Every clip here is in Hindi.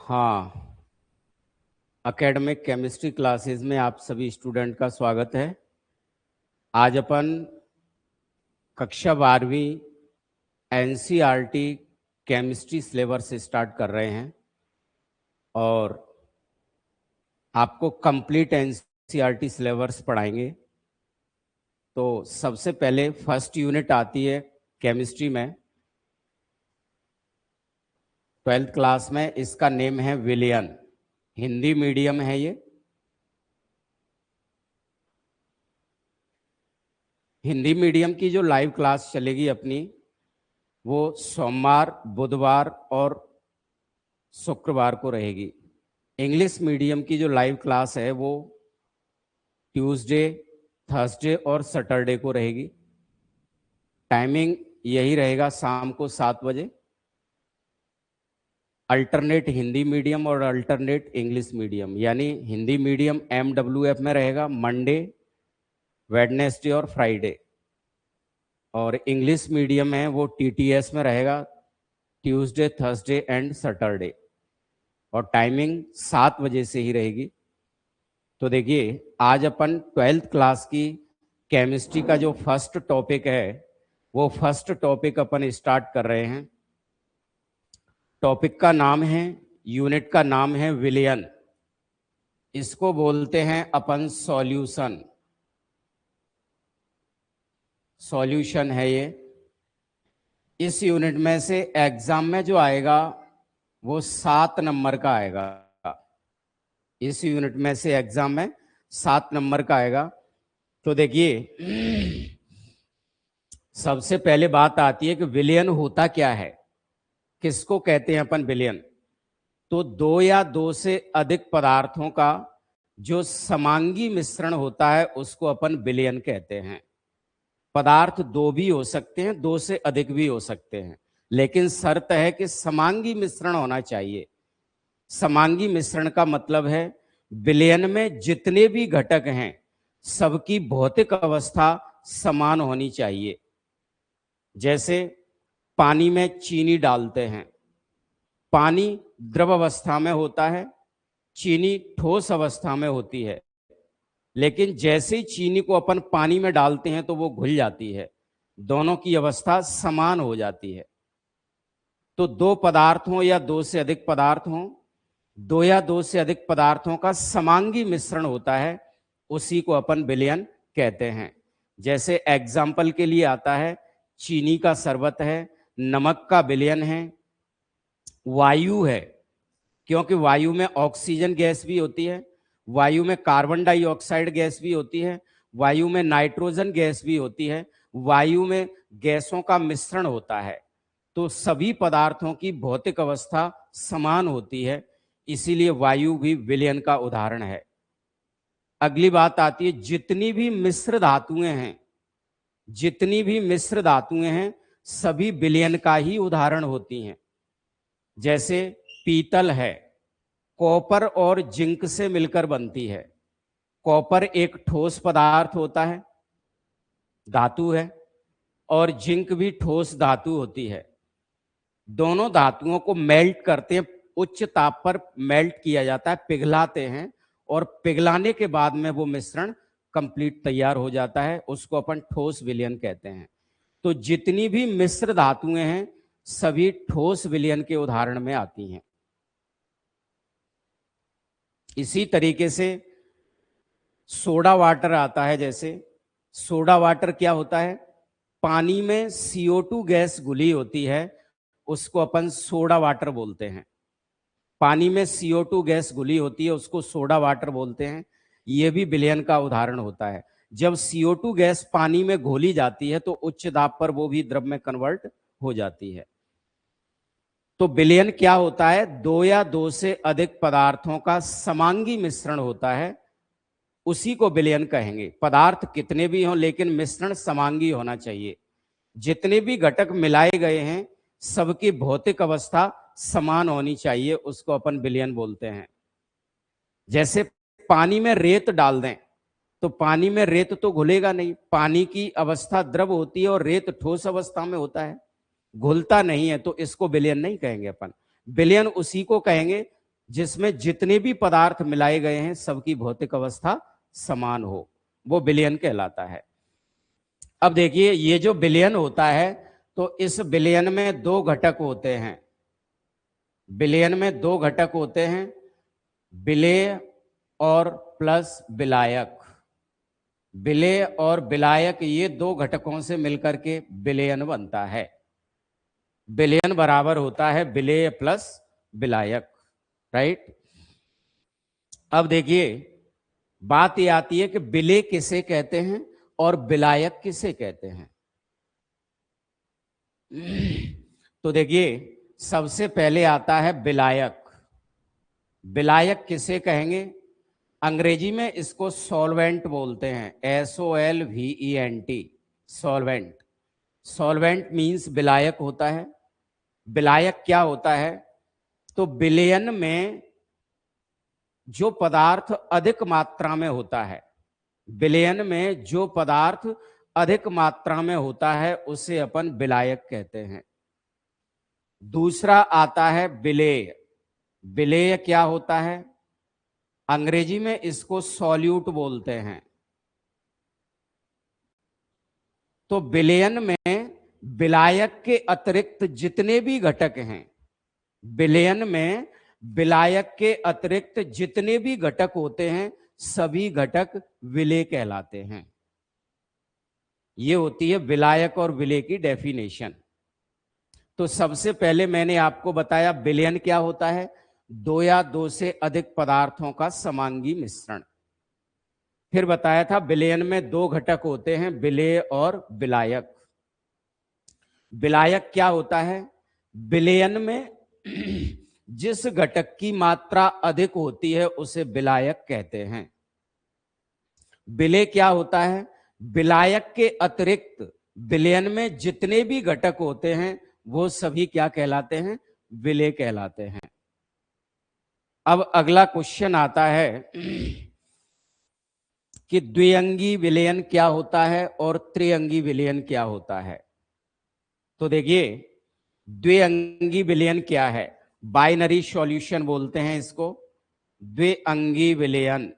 हाँ, एकेडमिक केमिस्ट्री क्लासेस में आप सभी स्टूडेंट का स्वागत है। आज अपन कक्षा 12वीं एनसीईआरटी केमिस्ट्री सिलेबस से स्टार्ट कर रहे हैं और आपको कंप्लीट एनसीईआरटी सिलेबस पढ़ाएंगे। तो सबसे पहले फर्स्ट यूनिट आती है केमिस्ट्री में, 12th क्लास में। इसका नेम है विलयन। हिंदी मीडियम है ये। हिंदी मीडियम की जो लाइव क्लास चलेगी अपनी, वो सोमवार, बुधवार और शुक्रवार को रहेगी। इंग्लिश मीडियम की जो लाइव क्लास है वो ट्यूसडे, थर्सडे और सैटरडे को रहेगी। टाइमिंग यही रहेगा, शाम को 7 बजे। अल्टरनेट हिंदी मीडियम और अल्टरनेट इंग्लिश मीडियम, यानी हिंदी मीडियम MWF में रहेगा मंडे, वेडनेसडे और फ्राइडे, और इंग्लिश मीडियम है वो TTS में रहेगा ट्यूसडे, थर्सडे एंड सैटरडे, और टाइमिंग 7 बजे से ही रहेगी। तो देखिए, आज अपन 12th क्लास की केमिस्ट्री का जो फर्स्ट टॉपिक है वो फर्स्ट टॉपिक अपन स्टार्ट कर रहे हैं। टॉपिक का नाम है, यूनिट का नाम है विलयन। इसको बोलते हैं अपन सॉल्यूशन। सॉल्यूशन है ये। इस यूनिट में से एग्जाम में जो आएगा वो 7 नंबर का आएगा। इस यूनिट में से एग्जाम में 7 नंबर का आएगा। तो देखिए, सबसे पहले बात आती है कि विलयन होता क्या है, किसको कहते हैं अपन विलयन। तो 2 या 2 से अधिक पदार्थों का जो समांगी मिश्रण होता है उसको अपन विलयन कहते हैं। पदार्थ 2 भी हो सकते हैं, 2 से अधिक भी हो सकते हैं, लेकिन शर्त है कि समांगी मिश्रण होना चाहिए। समांगी मिश्रण का मतलब है विलयन में जितने भी घटक हैं सबकी भौतिक अवस्था समान होनी चाहिए। जैसे पानी में चीनी डालते हैं, पानी द्रव अवस्था में होता है, चीनी ठोस अवस्था में होती है, लेकिन जैसे ही चीनी को अपन पानी में डालते हैं तो वो घुल जाती है, दोनों की अवस्था समान हो जाती है। तो 2 पदार्थ हों या 2 से अधिक पदार्थ हों, 2 या 2 से अधिक पदार्थों का समांगी मिश्रण होता है, उसी को अपन विलयन कहते हैं। जैसे एग्जाम्पल के लिए आता है, चीनी का शरबत है, नमक का विलयन है, वायु है, क्योंकि वायु में ऑक्सीजन गैस भी होती है, वायु में कार्बन डाइऑक्साइड गैस भी होती है, वायु में नाइट्रोजन गैस भी होती है, वायु में गैसों का मिश्रण होता है। तो सभी पदार्थों की भौतिक अवस्था समान होती है, इसीलिए वायु भी विलयन का उदाहरण है। अगली बात आती है, जितनी भी मिश्र धातुएं हैं, जितनी भी मिश्र धातुएं हैं सभी विलयन का ही उदाहरण होती हैं। जैसे पीतल है, कॉपर और जिंक से मिलकर बनती है। कॉपर एक ठोस पदार्थ होता है, धातु है, और जिंक भी ठोस धातु होती है। दोनों धातुओं को मेल्ट करते हैं, उच्च ताप पर मेल्ट किया जाता है, पिघलाते हैं, और पिघलाने के बाद में वो मिश्रण कंप्लीट तैयार हो जाता है, उसको अपन ठोस विलयन कहते हैं। तो जितनी भी मिश्र धातुएं हैं सभी ठोस विलयन के उदाहरण में आती हैं। इसी तरीके से सोडा वाटर आता है। जैसे सोडा वाटर क्या होता है, पानी में CO2 गैस घुली होती है, उसको अपन सोडा वाटर बोलते हैं। पानी में CO2 गैस घुली होती है, उसको सोडा वाटर बोलते हैं। यह भी विलयन का उदाहरण होता है। जब CO2 गैस पानी में घोली जाती है तो उच्च दाब पर वो भी द्रव में कन्वर्ट हो जाती है। तो विलयन क्या होता है, 2 या 2 से अधिक पदार्थों का समांगी मिश्रण होता है, उसी को विलयन कहेंगे। पदार्थ कितने भी हों लेकिन मिश्रण समांगी होना चाहिए। जितने भी घटक मिलाए गए हैं सबकी भौतिक अवस्था समान होनी चाहिए, उसको अपन विलयन बोलते हैं। जैसे पानी में रेत डाल दें तो पानी में रेत तो घुलेगा नहीं, पानी की अवस्था द्रव होती है और रेत ठोस अवस्था में होता है, घुलता नहीं है, तो इसको विलयन नहीं कहेंगे अपन। विलयन उसी को कहेंगे जिसमें जितने भी पदार्थ मिलाए गए हैं सबकी भौतिक अवस्था समान हो, वो विलयन कहलाता है। अब देखिए ये जो विलयन होता है, तो इस विलयन में दो घटक होते हैं। विलयन में दो घटक होते हैं, विलेय और प्लस विलायक। विलेय और विलायक ये दो घटकों से मिलकर के विलयन बनता है। विलयन बराबर होता है विलेय प्लस विलायक, राइट। अब देखिए बात ये आती है कि विलेय किसे कहते हैं और विलायक किसे कहते हैं। तो देखिए सबसे पहले आता है विलायक। विलायक किसे कहेंगे? अंग्रेजी में इसको सॉल्वेंट बोलते हैं, SOLVENT, सॉल्वेंट। सॉल्वेंट मीन्स विलायक होता है। विलायक क्या होता है? तो विलयन में जो पदार्थ अधिक मात्रा में होता है, विलयन में जो पदार्थ अधिक मात्रा में होता है उसे अपन विलायक कहते हैं। दूसरा आता है विलेय। विलेय क्या होता है? अंग्रेजी में इसको सॉल्यूट बोलते हैं। तो विलयन में विलायक के अतिरिक्त जितने भी घटक हैं, विलयन में विलायक के अतिरिक्त जितने भी घटक होते हैं सभी घटक विलेय कहलाते हैं। ये होती है विलायक और विलेय की डेफिनेशन। तो सबसे पहले मैंने आपको बताया विलयन क्या होता है, दो या दो से अधिक पदार्थों का समांगी मिश्रण। फिर बताया था विलयन में दो घटक होते हैं, विलेय और विलायक। विलायक क्या होता है? विलयन में जिस घटक की मात्रा अधिक होती है उसे विलायक कहते हैं। विलेय क्या होता है? विलायक के अतिरिक्त विलयन में जितने भी घटक होते हैं वो सभी क्या कहलाते हैं? विलेय कहलाते हैं। अब अगला क्वेश्चन आता है कि द्विअंगी विलयन क्या होता है और त्रिअंगी विलयन क्या होता है। तो देखिए द्विअंगी विलयन क्या है? बाइनरी सॉल्यूशन बोलते हैं इसको, द्विअंगी विलयन।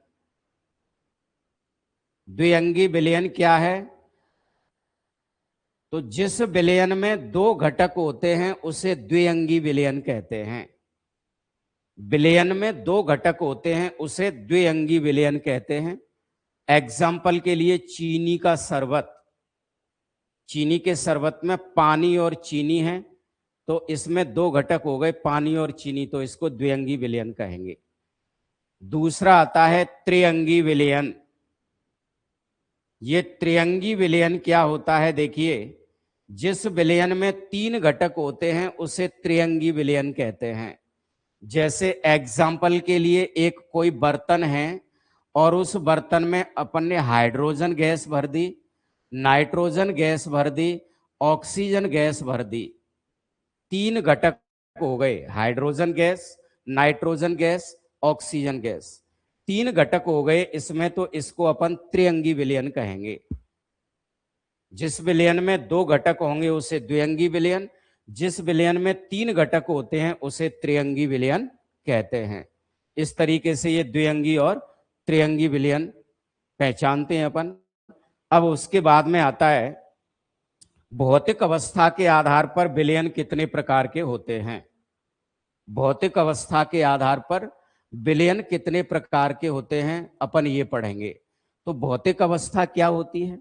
द्विअंगी विलयन क्या है? तो जिस विलयन में दो घटक होते हैं उसे द्विअंगी विलयन कहते हैं। विलयन में दो घटक होते हैं उसे द्विअंगी विलयन कहते हैं। एग्जाम्पल के लिए चीनी का शरबत, चीनी के शरबत में पानी और चीनी है, तो इसमें दो घटक हो गए पानी और चीनी, तो इसको द्विअंगी विलयन कहेंगे। दूसरा आता है त्रिअंगी विलयन। ये त्रिअंगी विलयन क्या होता है? देखिए जिस विलयन में तीन घटक होते हैं उसे त्रिअंगी विलयन कहते हैं। जैसे एग्जाम्पल के लिए एक कोई बर्तन है और उस बर्तन में अपन ने हाइड्रोजन गैस भर दी, नाइट्रोजन गैस भर दी, ऑक्सीजन गैस भर दी। तीन घटक हो गए, hydrogen gas, nitrogen gas, oxygen gas, तीन घटक हो गए इसमें, तो इसको अपन त्रिअंगी विलयन कहेंगे। जिस विलयन में दो घटक होंगे उसे द्विअंगी विलयन, जिस विलयन में तीन घटक होते हैं उसे त्रिअंगी विलयन कहते हैं। इस तरीके से ये द्विअंगी और त्रिअंगी विलयन पहचानते हैं अपन। अब उसके बाद में आता है भौतिक अवस्था के आधार पर विलयन कितने प्रकार के होते हैं। भौतिक अवस्था के आधार पर विलयन कितने प्रकार के होते हैं अपन ये पढ़ेंगे। तो भौतिक अवस्था क्या होती है?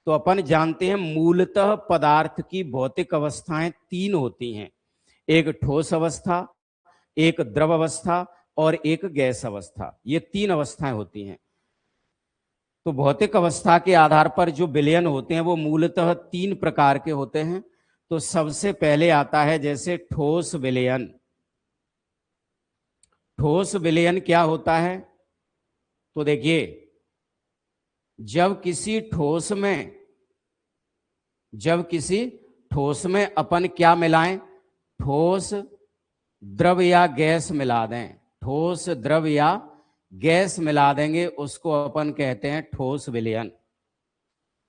तो अपन जानते हैं मूलतः पदार्थ की भौतिक अवस्थाएं तीन होती हैं, एक ठोस अवस्था, एक द्रव अवस्था और एक गैस अवस्था। ये तीन अवस्थाएं होती हैं। तो भौतिक अवस्था के आधार पर जो विलयन होते हैं वो मूलतः तीन प्रकार के होते हैं। तो सबसे पहले आता है जैसे ठोस विलयन। ठोस विलयन क्या होता है? तो देखिए जब किसी ठोस में अपन क्या मिलाएं? ठोस द्रव या गैस मिला दें, ठोस द्रव या गैस मिला देंगे, उसको अपन कहते हैं ठोस विलयन।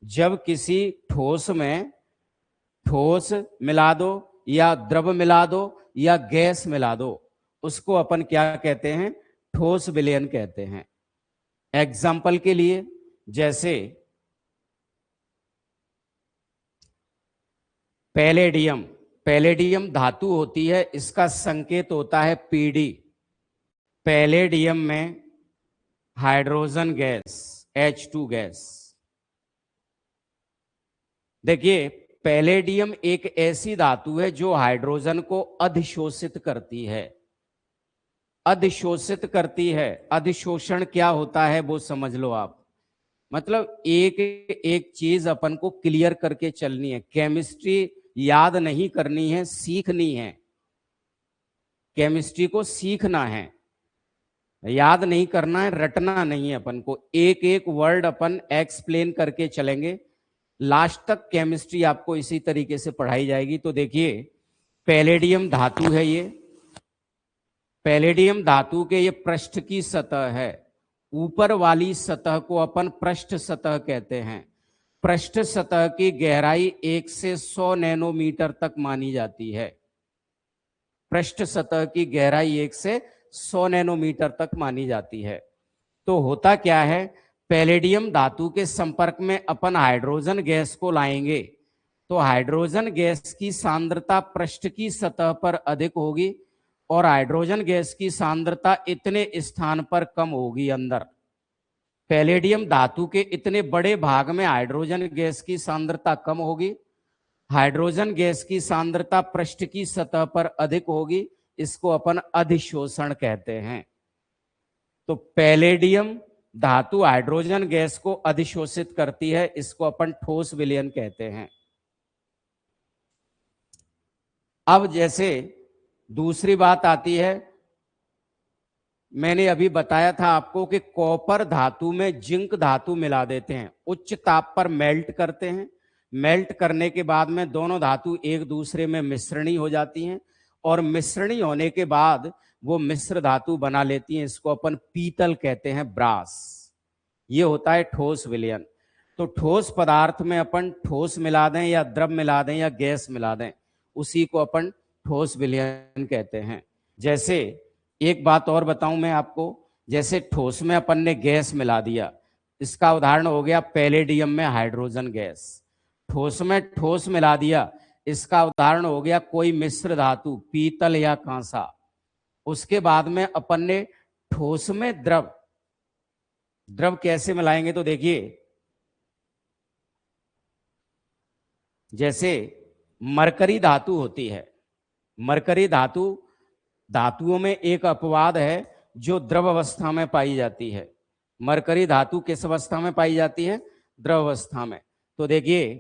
जब किसी ठोस में ठोस मिला दो या द्रव मिला दो या गैस मिला दो, उसको अपन क्या कहते हैं, ठोस विलयन कहते हैं। एग्जाम्पल के लिए, जैसे पैलेडियम, पैलेडियम धातु होती है, इसका संकेत होता है पीडी। पैलेडियम में हाइड्रोजन गैस H2 गैस। देखिए, पैलेडियम एक ऐसी धातु है जो हाइड्रोजन को अधिशोषित करती है, अधिशोषित करती है। अधिशोषण क्या होता है वो समझ लो आप। मतलब एक एक चीज अपन को क्लियर करके चलनी है। केमिस्ट्री याद नहीं करनी है, सीखनी है। केमिस्ट्री को सीखना है, याद नहीं करना है, रटना नहीं है। अपन को एक एक वर्ड अपन एक्सप्लेन करके चलेंगे, लास्ट तक केमिस्ट्री आपको इसी तरीके से पढ़ाई जाएगी। तो देखिए, पैलेडियम धातु है ये। पैलेडियम धातु के ये पृष्ठ की सतह है। ऊपर वाली सतह को अपन पृष्ठ सतह कहते हैं। पृष्ठ सतह की गहराई 1 से 100 नैनोमीटर तक मानी जाती है। पृष्ठ सतह की गहराई 1 से 100 नैनोमीटर तक मानी जाती है। तो होता क्या है, पैलेडियम धातु के संपर्क में अपन हाइड्रोजन गैस को लाएंगे तो हाइड्रोजन गैस की सांद्रता पृष्ठ की सतह पर अधिक होगी और हाइड्रोजन गैस की सांद्रता इतने स्थान पर कम होगी अंदर। पैलेडियम धातु के इतने बड़े भाग में हाइड्रोजन गैस की सांद्रता कम होगी, हाइड्रोजन गैस की सांद्रता पृष्ठ की सतह पर अधिक होगी। इसको अपन अधिशोषण कहते हैं। तो पैलेडियम धातु हाइड्रोजन गैस को अधिशोषित करती है, इसको अपन ठोस विलयन कहते हैं। अब जैसे दूसरी बात आती है, मैंने अभी बताया था आपको कि कॉपर धातु में जिंक धातु मिला देते हैं, उच्च ताप पर मेल्ट करते हैं। मेल्ट करने के बाद में दोनों धातु एक दूसरे में मिश्रणी हो जाती हैं और मिश्रणी होने के बाद वो मिश्र धातु बना लेती हैं। इसको अपन पीतल कहते हैं, ब्रास। ये होता है ठोस विलयन। तो ठोस पदार्थ में अपन ठोस मिला दें या द्रव मिला दें या गैस मिला दें, उसी को अपन ठोस विलयन कहते हैं। जैसे एक बात और बताऊं मैं आपको, जैसे ठोस में अपन ने गैस मिला दिया, इसका उदाहरण हो गया पैलेडियम में हाइड्रोजन गैस। ठोस में ठोस मिला दिया, इसका उदाहरण हो गया कोई मिश्र धातु, पीतल या कांसा। उसके बाद में अपन ने ठोस में द्रव, द्रव कैसे मिलाएंगे, तो देखिए, जैसे मरकरी धातु होती है। मरकरी धातु, धातुओं में एक अपवाद है जो द्रव अवस्था में पाई जाती है। मरकरी धातु किस अवस्था में पाई जाती है, द्रव अवस्था में। तो देखिए,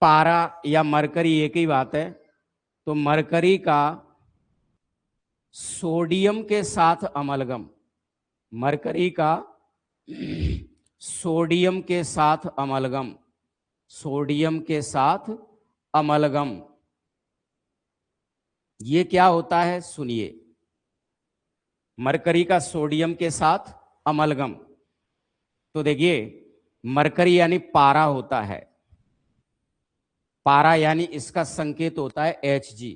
पारा या मरकरी एक ही बात है। तो मरकरी का सोडियम के साथ अमलगम, मरकरी का सोडियम के साथ अमलगम, सोडियम के साथ अमलगम, ये क्या होता है सुनिए। मरकरी का सोडियम के साथ अमलगम, तो देखिए, मरकरी यानी पारा होता है। पारा यानी इसका संकेत होता है Hg।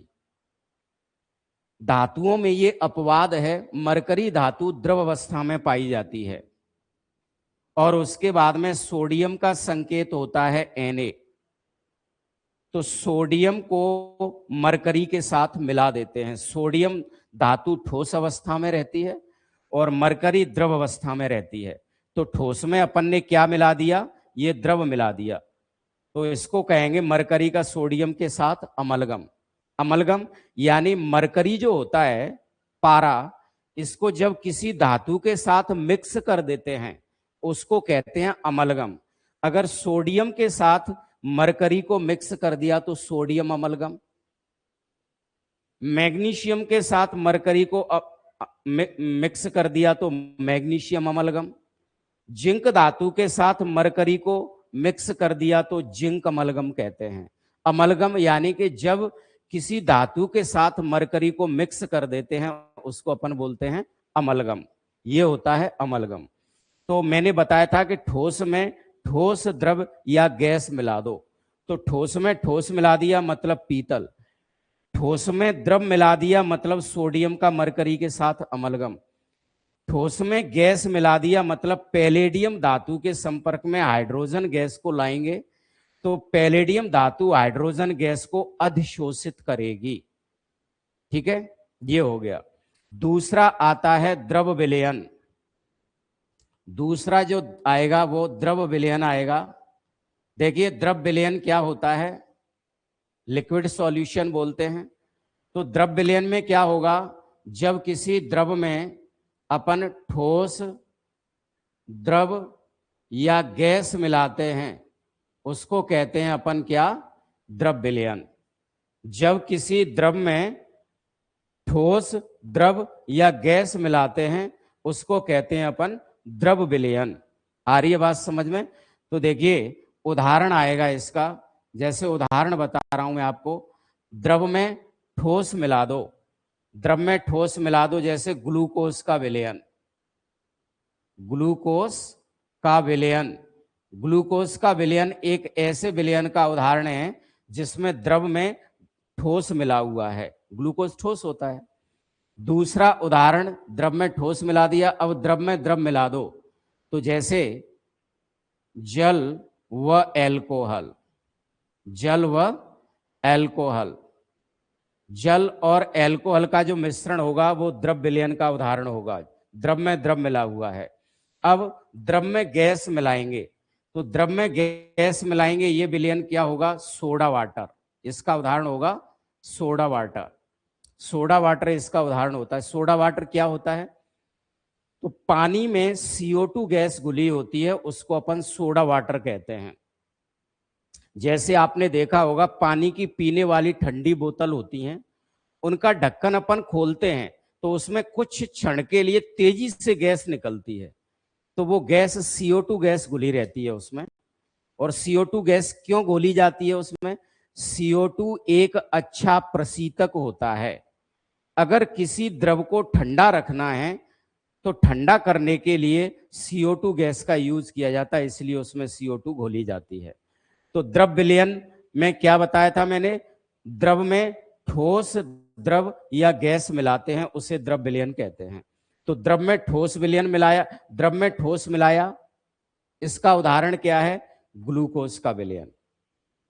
धातुओं में ये अपवाद है, मरकरी धातु द्रव अवस्था में पाई जाती है और उसके बाद में सोडियम का संकेत होता है Na। तो सोडियम को मरकरी के साथ मिला देते हैं। सोडियम धातु ठोस अवस्था में रहती है और मरकरी द्रव अवस्था में रहती है। तो ठोस में अपन ने क्या मिला दिया, ये द्रव मिला दिया, तो इसको कहेंगे मरकरी का सोडियम के साथ अमलगम। अमलगम यानी मरकरी जो होता है, पारा, इसको जब किसी धातु के साथ मिक्स कर देते हैं उसको कहते हैं अमलगम। अगर सोडियम के साथ मरकरी को मिक्स कर दिया तो सोडियम अमलगम, मैग्नीशियम के साथ मरकरी को मिक्स कर दिया तो मैग्नीशियम अमलगम, जिंक धातु के साथ मरकरी को मिक्स कर दिया तो जिंक अमलगम कहते हैं। अमलगम यानी कि जब किसी धातु के साथ मरकरी को मिक्स कर देते हैं उसको अपन बोलते हैं अमलगम। ये होता है अमलगम। तो मैंने बताया था कि ठोस में ठोस द्रव या गैस मिला दो, तो ठोस में ठोस मिला दिया मतलब पीतल, ठोस में द्रव मिला दिया मतलब सोडियम का मरकरी के साथ अमलगम। ठोस में गैस मिला दिया मतलब पैलेडियम धातु के संपर्क में हाइड्रोजन गैस को लाएंगे तो पैलेडियम धातु हाइड्रोजन गैस को अधिशोषित करेगी। ठीक है, ये हो गया। दूसरा आता है द्रव विलयन। दूसरा जो आएगा वो द्रव विलयन आएगा। देखिए द्रव विलयन क्या होता है, लिक्विड सॉल्यूशन बोलते हैं। तो द्रव विलयन में क्या होगा, जब किसी द्रव में अपन ठोस, द्रव या गैस मिलाते हैं उसको कहते हैं अपन क्या, द्रव विलयन। जब किसी द्रव में ठोस, द्रव या गैस मिलाते हैं उसको कहते हैं अपन द्रव विलयन। आ रही है बात समझ में? तो देखिए उदाहरण आएगा इसका, जैसे उदाहरण बता रहा हूं मैं आपको। द्रव में ठोस मिला दो, द्रव में ठोस मिला दो, जैसे ग्लूकोज का विलयन। ग्लूकोज का विलयन, ग्लूकोज का विलयन एक ऐसे विलयन का उदाहरण है जिसमें द्रव में ठोस मिला हुआ है। ग्लूकोज ठोस होता है। दूसरा उदाहरण, द्रव में ठोस मिला दिया, अब द्रव में द्रव मिला दो, तो जैसे जल व एल्कोहल। जल व एल्कोहल, जल और एल्कोहल का जो मिश्रण होगा वो द्रव विलयन का उदाहरण होगा। द्रव में द्रव मिला हुआ है। अब द्रव में गैस मिलाएंगे, तो द्रव में गैस मिलाएंगे, ये विलयन क्या होगा, सोडा वाटर। इसका उदाहरण होगा सोडा वाटर। सोडा वाटर इसका उदाहरण होता है। सोडा वाटर क्या होता है, तो पानी में CO2 गैस घुली होती है, उसको अपन सोडा वाटर कहते हैं। जैसे आपने देखा होगा पानी की पीने वाली ठंडी बोतल होती हैं, उनका ढक्कन अपन खोलते हैं तो उसमें कुछ क्षण के लिए तेजी से गैस निकलती है, तो वो गैस CO2 गैस घुली रहती है उसमें। और CO2 गैस क्यों घोली जाती है उसमें, CO2 एक अच्छा प्रशीतक होता है। अगर किसी द्रव को ठंडा रखना है तो ठंडा करने के लिए CO2 गैस का यूज किया जाता है, इसलिए उसमें CO2 घोली जाती है। तो द्रव विलयन में क्या बताया था मैंने, द्रव में ठोस, द्रव या गैस मिलाते हैं उसे द्रव विलयन कहते हैं। तो द्रव में ठोस विलयन मिलाया, द्रव में ठोस मिलाया, इसका उदाहरण क्या है, ग्लूकोज का विलयन।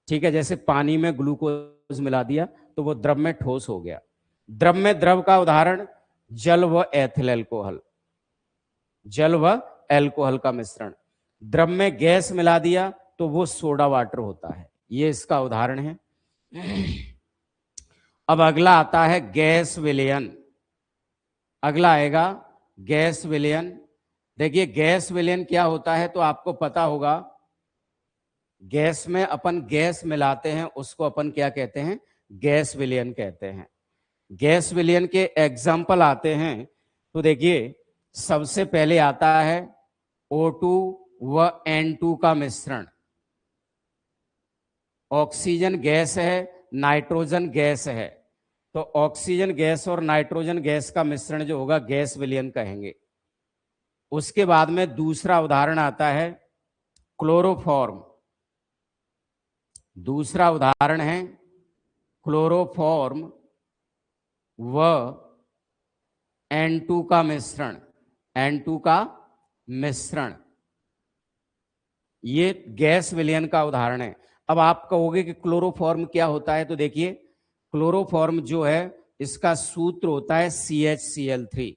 ठीक है, जैसे पानी में ग्लूकोज मिला दिया तो वो द्रव में ठोस हो गया। द्रव में द्रव का उदाहरण जल व एथिल अल्कोहल। जल व अल्कोहल का मिश्रण। द्रव में गैस मिला दिया तो वो सोडा वाटर होता है, ये इसका उदाहरण है। अब अगला आता है गैस विलयन। अगला आएगा गैस विलयन। देखिए गैस विलयन क्या होता है तो आपको पता होगा, गैस में अपन गैस मिलाते हैं उसको अपन क्या कहते हैं, गैस विलयन कहते हैं। गैस विलयन के एग्जाम्पल आते हैं, तो देखिए सबसे पहले आता है O2 व N2 का मिश्रण। ऑक्सीजन गैस है, नाइट्रोजन गैस है, तो ऑक्सीजन गैस और नाइट्रोजन गैस का मिश्रण जो होगा गैस विलयन कहेंगे। उसके बाद में दूसरा उदाहरण आता है क्लोरोफॉर्म। दूसरा उदाहरण है क्लोरोफॉर्म व N2 का मिश्रण। N2 का मिश्रण, ये गैस विलयन का उदाहरण है। अब आप कहोगे कि क्लोरोफॉर्म क्या होता है, तो देखिए क्लोरोफॉर्म जो है इसका सूत्र होता है CHCl3,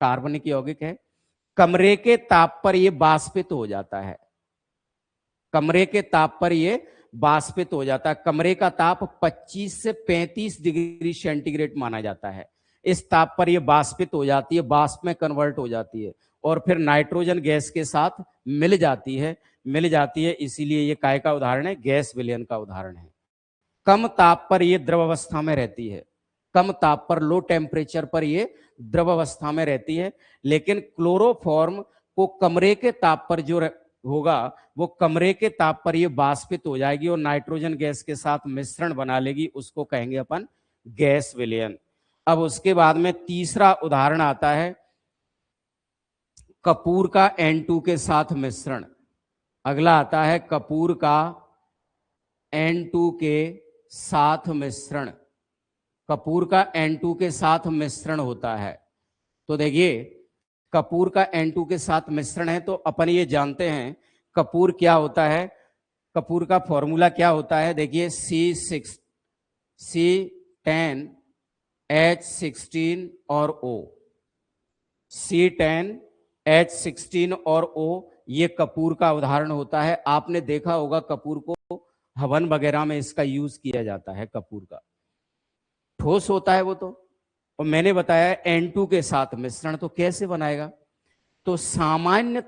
कार्बनिक यौगिक है। कमरे के ताप पर यह बाष्पित हो जाता है। कमरे के ताप पर यह बाष्पित हो जाता है। कमरे का ताप 25 से 35 डिग्री सेंटीग्रेड माना जाता है। इस ताप पर यह बाष्पित हो जाती है, वाष्प में कन्वर्ट हो जाती है और फिर नाइट्रोजन गैस के साथ मिल जाती है। इसीलिए ये काय का उदाहरण है, गैस विलयन का उदाहरण है। कम ताप पर यह द्रव अवस्था में रहती है। कम ताप पर, लो टेम्परेचर पर यह द्रव अवस्था में रहती है। लेकिन क्लोरोफॉर्म को कमरे के ताप पर जो होगा वो कमरे के ताप पर यह बाष्पित हो जाएगी और नाइट्रोजन गैस के साथ मिश्रण बना लेगी, उसको कहेंगे अपन गैस विलयन। अब उसके बाद में तीसरा उदाहरण आता है कपूर का N2 के साथ मिश्रण। अगला आता है कपूर का N2 के साथ मिश्रण। कपूर का N2 के साथ मिश्रण होता है। तो देखिए कपूर का N2 के साथ मिश्रण है, तो अपन ये जानते हैं कपूर क्या होता है। कपूर का फॉर्मूला क्या होता है, देखिए C10 H16 और O, C10 H16 और O ये कपूर का उदाहरण होता है। आपने देखा होगा कपूर को हवन वगैरह में इसका यूज किया जाता है। कपूर का ठोस होता है वो तो, और मैंने बताया N2 के साथ मिश्रण, तो कैसे बनाएगा, तो सामान्य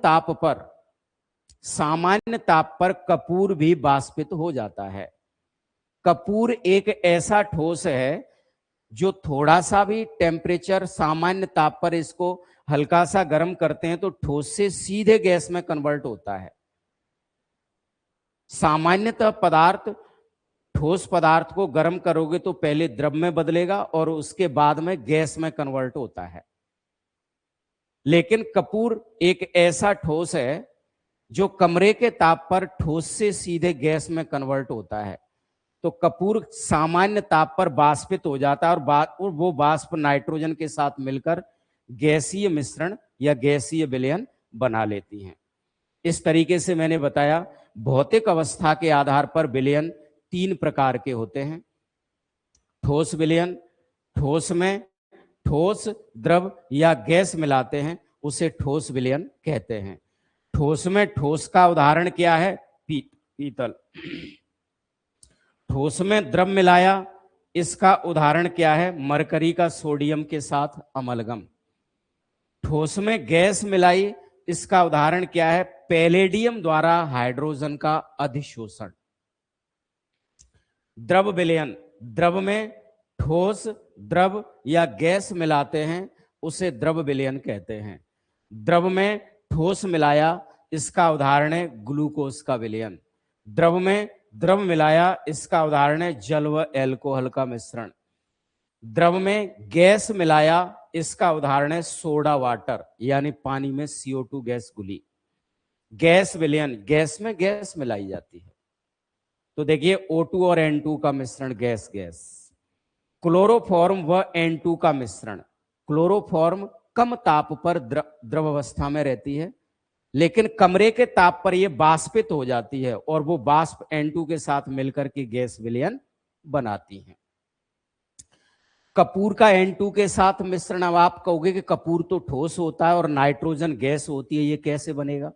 ताप पर कपूर भी वाष्पित हो जाता है। कपूर एक ऐसा ठोस है जो थोड़ा सा भी टेम्परेचर सामान्य ताप पर इसको हल्का सा गर्म करते हैं तो ठोस से सीधे गैस में कन्वर्ट होता है। सामान्यतः ठोस पदार्थ को गर्म करोगे तो पहले द्रव में बदलेगा और उसके बाद में गैस में कन्वर्ट होता है। लेकिन कपूर एक ऐसा ठोस है जो कमरे के ताप पर ठोस से सीधे गैस में कन्वर्ट होता है। तो कपूर सामान्य ताप पर वाष्पित हो जाता है और वो वाष्प नाइट्रोजन के साथ मिलकर गैसीय मिश्रण या गैसीय विलयन बना लेती हैं। इस तरीके से मैंने बताया भौतिक अवस्था के आधार पर विलयन 3 प्रकार के होते हैं। ठोस विलयन, ठोस में ठोस द्रव या गैस मिलाते हैं उसे ठोस विलयन कहते हैं। ठोस में ठोस का उदाहरण क्या है, पीतल। ठोस में द्रव मिलाया, इसका उदाहरण क्या है, मरकरी का सोडियम के साथ अमलगम। ठोस में गैस मिलाई, इसका उदाहरण क्या है, पैलेडियम द्वारा हाइड्रोजन का अधिशोषण। द्रव विलयन, द्रव में ठोस द्रव या गैस मिलाते हैं उसे द्रव विलयन कहते हैं। द्रव में ठोस मिलाया, इसका उदाहरण है ग्लूकोज का विलयन। द्रव में द्रव मिलाया, इसका उदाहरण है जल व एल्कोहल का मिश्रण। द्रव में गैस मिलाया, इसका उदाहरण है सोडा वाटर यानी पानी में CO2 गैस घुली। गैस विलयन, गैस में गैस मिलाई जाती है। तो देखिए O2 और N2 का मिश्रण गैस गैस। क्लोरोफॉर्म व N2 का मिश्रण। क्लोरोफॉर्म कम ताप पर द्रव अवस्था में रहती है, लेकिन कमरे के ताप पर यह वाष्पित हो जाती है और वो वाष्प N2 के साथ मिलकर के गैस विलयन बनाती है। कपूर का N2 के साथ मिश्रण, अब आप कहोगे कि कपूर तो ठोस होता है और नाइट्रोजन गैस होती है, ये कैसे बनेगा।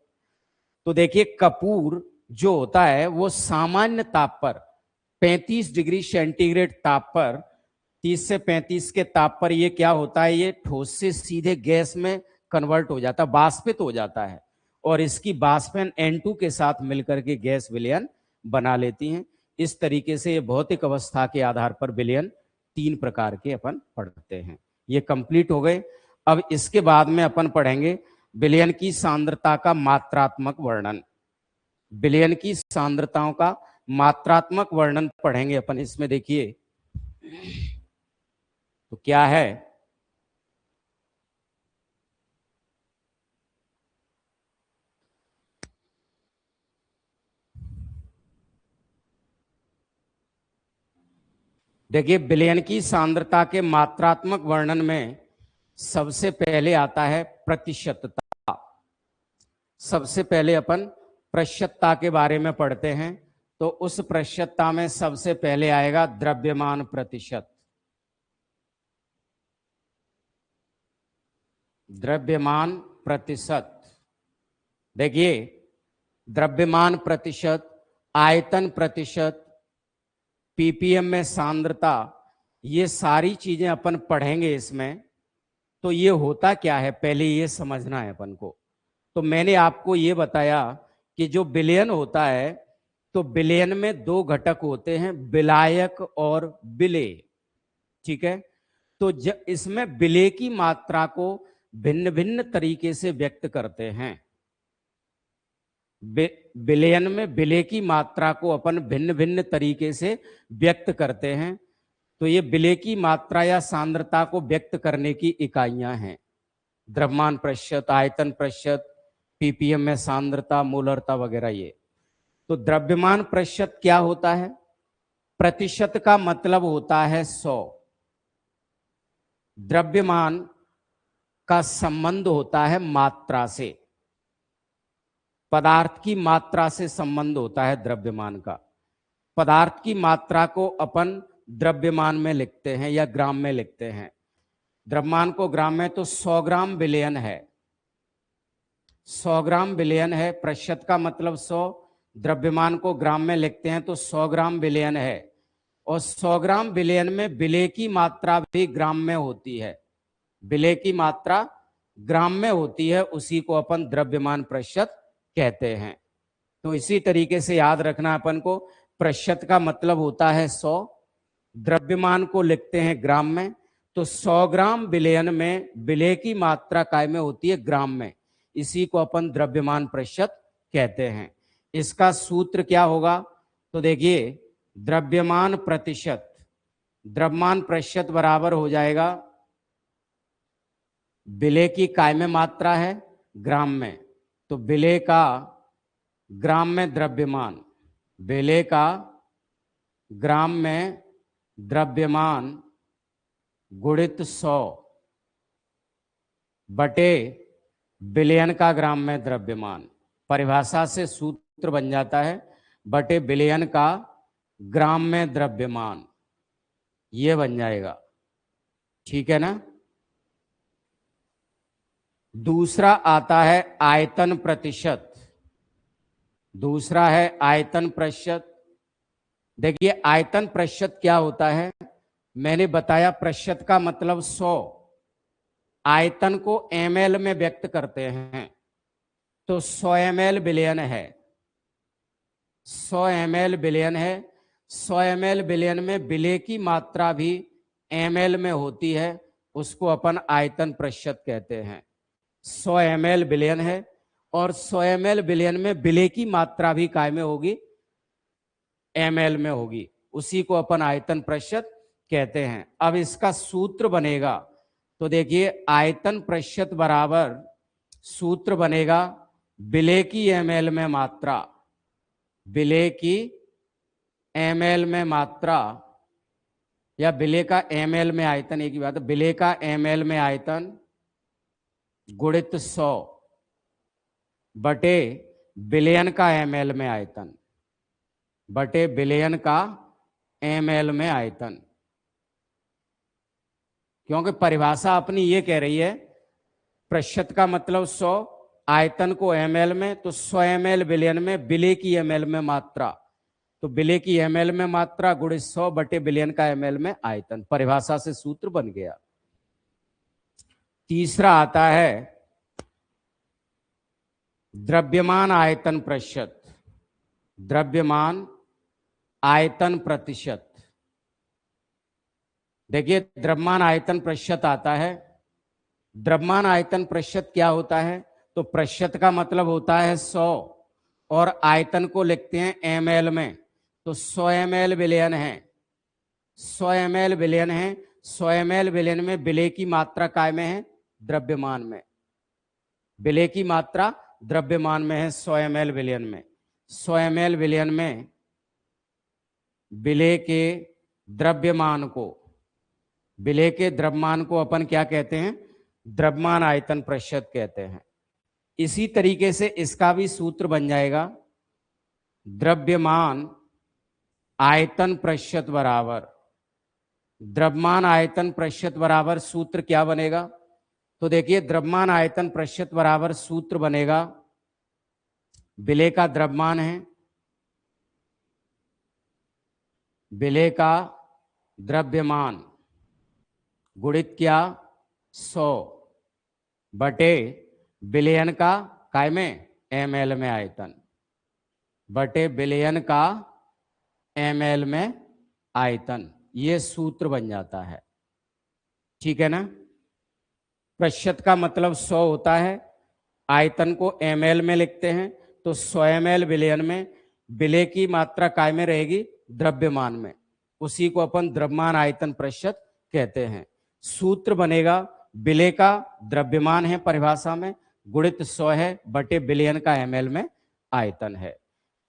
तो देखिए कपूर जो होता है वो सामान्य ताप पर 35 डिग्री सेंटीग्रेड ताप पर 30 से 35 के ताप पर ये क्या होता है, ये ठोस से सीधे गैस में कन्वर्ट हो जाता है, वाष्पित हो जाता है और इसकी वाष्पन N2 के साथ मिलकर के गैस विलयन बना लेती हैं। इस तरीके से ये भौतिक अवस्था के आधार पर विलयन 3 प्रकार के अपन पढ़ते हैं। ये कंप्लीट हो गए। अब इसके बाद में अपन पढ़ेंगे विलयन की सांद्रता का मात्रात्मक वर्णन। विलयन की सांद्रताओं का मात्रात्मक वर्णन पढ़ेंगे अपन। इसमें देखिए तो क्या है, देखिए विलयन की सांद्रता के मात्रात्मक वर्णन में सबसे पहले आता है प्रतिशतता। सबसे पहले अपन प्रतिशतता के बारे में पढ़ते हैं। तो उस प्रतिशतता में सबसे पहले आएगा द्रव्यमान प्रतिशत। द्रव्यमान प्रतिशत, देखिए द्रव्यमान प्रतिशत, आयतन प्रतिशत, पीपीएम में सांद्रता, ये सारी चीजें अपन पढ़ेंगे इसमें। तो ये होता क्या है पहले ये समझना है अपन को। तो मैंने आपको ये बताया कि जो विलयन होता है तो विलयन में 2 घटक होते हैं, विलायक और विलेय। ठीक है, तो इसमें विलेय की मात्रा को भिन्न भिन्न तरीके से व्यक्त करते हैं। विलयन में विलेय की मात्रा को अपन भिन्न भिन्न तरीके से व्यक्त करते हैं। तो ये विलेय की मात्रा या सांद्रता को व्यक्त करने की इकाइयां हैं, द्रव्यमान प्रतिशत, आयतन प्रतिशत, पीपीएम में सांद्रता, मोलरता वगैरह। ये तो द्रव्यमान प्रतिशत क्या होता है, प्रतिशत का मतलब होता है 100। द्रव्यमान का संबंध होता है मात्रा से, पदार्थ की मात्रा से संबंध होता है द्रव्यमान का। पदार्थ की मात्रा को अपन द्रव्यमान में लिखते हैं या ग्राम में लिखते हैं। द्रव्यमान को ग्राम में तो 100 ग्राम विलयन है, 100 ग्राम विलयन है। प्रतिशत का मतलब 100, द्रव्यमान को ग्राम में लिखते हैं तो 100 ग्राम विलयन है। और 100 ग्राम विलयन में विलेय की मात्रा भी ग्राम में होती है, विलेय की मात्रा ग्राम में होती है, उसी को अपन द्रव्यमान प्रतिशत कहते हैं। तो इसी तरीके से याद रखना अपन को, प्रतिशत का मतलब होता है 100, द्रव्यमान को लिखते हैं ग्राम में, तो 100 ग्राम विलयन में विलेय की मात्रा काय में होती है, ग्राम में, इसी को अपन द्रव्यमान प्रतिशत कहते हैं। इसका सूत्र क्या होगा, तो देखिए द्रव्यमान प्रतिशत, द्रव्यमान प्रतिशत बराबर हो जाएगा, विलेय की काय में मात्रा है ग्राम में, तो विलेय का ग्राम में द्रव्यमान, विलेय का ग्राम में द्रव्यमान गुणित 100 बटे विलयन का ग्राम में द्रव्यमान। परिभाषा से सूत्र बन जाता है बटे विलयन का ग्राम में द्रव्यमान, ये बन जाएगा। ठीक है ना। दूसरा आता है आयतन प्रतिशत, दूसरा है आयतन प्रतिशत। देखिए आयतन प्रतिशत क्या होता है, मैंने बताया प्रतिशत का मतलब 100, आयतन को ml में व्यक्त करते हैं, तो 100 ml विलयन है, 100 ml विलयन है। 100 ml विलयन में विलेय की मात्रा भी ml में होती है, उसको अपन आयतन प्रतिशत कहते हैं। 100 ml विलयन है और 100 ml विलयन में विलेय की मात्रा भी काय में होगी, ml में होगी, उसी को अपन आयतन प्रतिशत कहते हैं। अब इसका सूत्र बनेगा, तो देखिए आयतन प्रतिशत बराबर सूत्र बनेगा विलेय की ml में मात्रा, विलेय की ml में मात्रा या विलेय का ml में आयतन, एक ही बात है, विलेय का ml में आयतन गुणित 100 बटे विलयन का ml में आयतन, बटे विलयन का ml में आयतन। क्योंकि परिभाषा अपनी ये कह रही है, प्रतिशत का मतलब 100, आयतन को ml में, तो 100 ml विलयन में विलेय की ml में मात्रा, तो विलेय की ml में मात्रा गुणित 100 बटे विलयन का ml में आयतन। परिभाषा से सूत्र बन गया। तीसरा आता है द्रव्यमान आयतन प्रतिशत, द्रव्यमान आयतन प्रतिशत। देखिए द्रव्यमान आयतन प्रतिशत आता है, द्रव्यमान आयतन प्रतिशत क्या होता है, तो प्रतिशत का मतलब होता है 100 और आयतन को लिखते हैं ml में, तो 100 ml विलयन है, 100 ml विलयन है, 100 ml विलयन में विलेय की मात्रा काय में है, द्रव्यमान में, विलेय की मात्रा द्रव्यमान में है 100 ml विलयन में। 100 ml विलयन में विलेय के द्रव्यमान को, विलेय के द्रव्यमान को अपन क्या कहते हैं, द्रव्यमान आयतन प्रतिशत कहते हैं। इसी तरीके से इसका भी सूत्र बन जाएगा, द्रव्यमान आयतन प्रतिशत बराबर, द्रव्यमान आयतन प्रतिशत बराबर सूत्र क्या बनेगा, तो देखिए द्रव्यमान आयतन प्रतिशत बराबर सूत्र बनेगा, विलेय का द्रव्यमान है, विलेय का द्रव्यमान गुणित क्या 100 बटे विलयन का काय में ml में आयतन, बटे विलयन का ml में आयतन, ये सूत्र बन जाता है। ठीक है ना। प्रतिशत का मतलब 100 होता है, आयतन को ml में लिखते हैं, तो 100 ml विलयन में विलेय की मात्रा काय में रहेगी, द्रव्यमान में, उसी को अपन द्रव्यमान आयतन प्रतिशत कहते हैं। सूत्र बनेगा विलेय का द्रव्यमान है परिभाषा में, गुणित 100 है बटे विलयन का ml में आयतन है।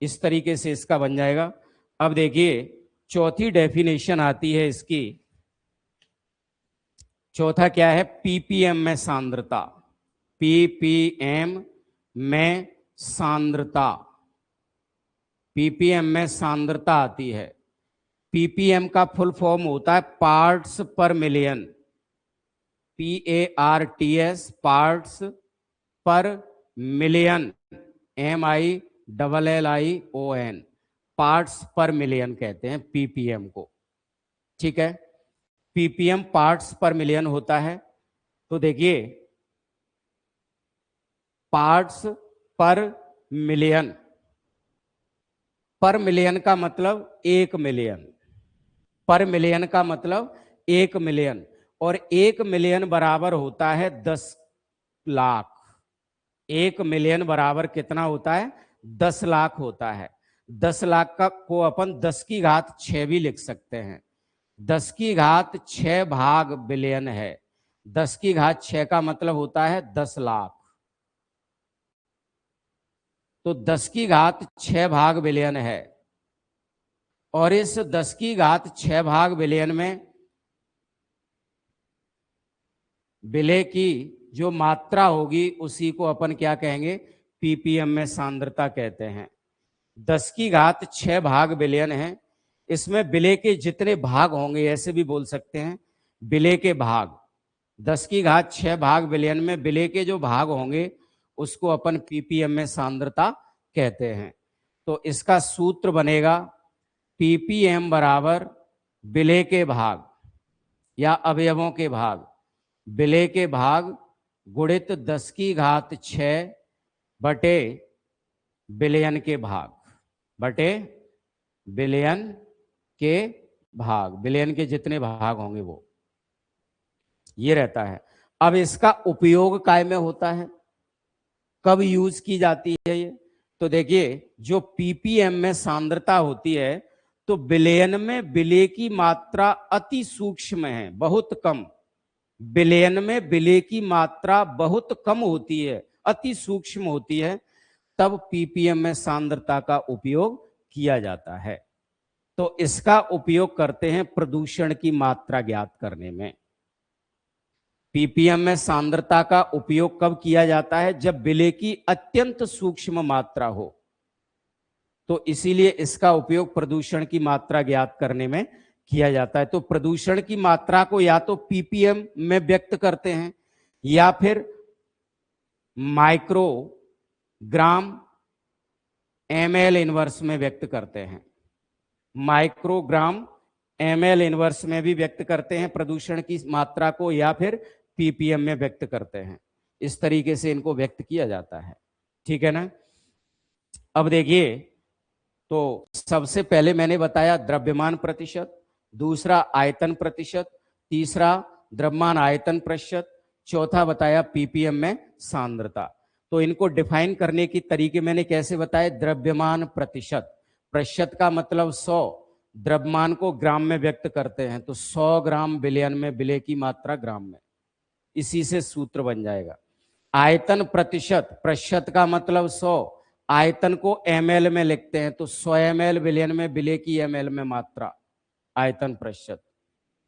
इस तरीके से इसका बन जाएगा। अब देखिए चौथी डेफिनेशन आती है इसकी, चौथा क्या है, पीपीएम में सांद्रता, पीपीएम में सांद्रता, पीपीएम में सांद्रता आती है। पीपीएम का फुल फॉर्म होता है पार्ट्स पर मिलियन, PARTS, पार्ट्स पर मिलियन, MILLION, पार्ट्स पर मिलियन कहते हैं पीपीएम को। ठीक है, पीपीएम पार्ट्स पर मिलियन होता है। तो देखिए, पार्ट्स पर मिलियन, पर मिलियन का मतलब 1 मिलियन, पर मिलियन का मतलब 1 मिलियन, और 1 मिलियन बराबर होता है 10 लाख। 1 मिलियन बराबर कितना होता है, 10 लाख होता है। 10 लाख का को अपन 10 की घात 6 भी लिख सकते हैं। 10 की घात 6 भाग बिलियन है। 10 की घात 6 का मतलब होता है 10 लाख। तो 10 की घात 6 भाग बिलियन है, और इस 10 की घात 6 भाग बिलियन में विलय की जो मात्रा होगी उसी को अपन क्या कहेंगे, पीपीएम में सांद्रता कहते हैं। 10 की घात 6 भाग बिलियन है, इसमें विलय के जितने भाग होंगे, ऐसे भी बोल सकते हैं विलय के भाग। 10 की घात 6 भाग बिलियन में विलय के जो भाग होंगे उसको अपन पीपीएम में सांद्रता कहते हैं। तो इसका सूत्र बनेगा पीपीएम बराबर विलय के भाग या अवयवों के भाग, विलय के भाग गुणित 10 की घात 6 बटे बिलियन के भाग, बटे बिलियन के भाग, बिलियन के जितने भाग होंगे वो, ये रहता है। अब इसका उपयोग काय में होता है, कब यूज की जाती है ये, तो देखिए, जो पीपीएम में सांद्रता होती है तो बिलियन में विलय की मात्रा अति सूक्ष्म है, बहुत कम। बिलियन में विलय की मात्रा बहुत कम होती है, अति सूक्ष्म होती है, तब पीपीएम में सांद्रता का उपयोग किया जाता है। तो इसका उपयोग करते हैं प्रदूषण की मात्रा ज्ञात करने में। पीपीएम में सांद्रता का उपयोग कब किया जाता है, जब विलय की अत्यंत सूक्ष्म मात्रा हो। तो इसीलिए इसका उपयोग प्रदूषण की मात्रा ज्ञात करने में किया जाता है। तो प्रदूषण की मात्रा को या तो पीपीएम में व्यक्त करते हैं या फिर माइक्रोग्राम ml इनवर्स में व्यक्त करते हैं। माइक्रोग्राम ml इनवर्स में भी व्यक्त करते हैं प्रदूषण की मात्रा को, या फिर पीपीएम में व्यक्त करते हैं। इस तरीके से इनको व्यक्त किया जाता है। ठीक है ना। अब देखिए, तो सबसे पहले मैंने बताया द्रव्यमान प्रतिशत, दूसरा आयतन प्रतिशत, तीसरा द्रव्यमान आयतन प्रतिशत, चौथा बताया पीपीएम में सांद्रता। तो इनको डिफाइन करने की तरीके मैंने कैसे बताए, द्रव्यमान प्रतिशत, प्रतिशत का मतलब 100, द्रव्यमान को ग्राम में व्यक्त करते हैं, तो 100 ग्राम बिलियन में विलय की मात्रा ग्राम में, इसी से सूत्र बन जाएगा। आयतन प्रतिशत, प्रतिशत का मतलब 100, आयतन को ml में लिखते हैं, तो 100 ml बिलियन में विलय की ml में मात्रा, आयतन प्रतिशत।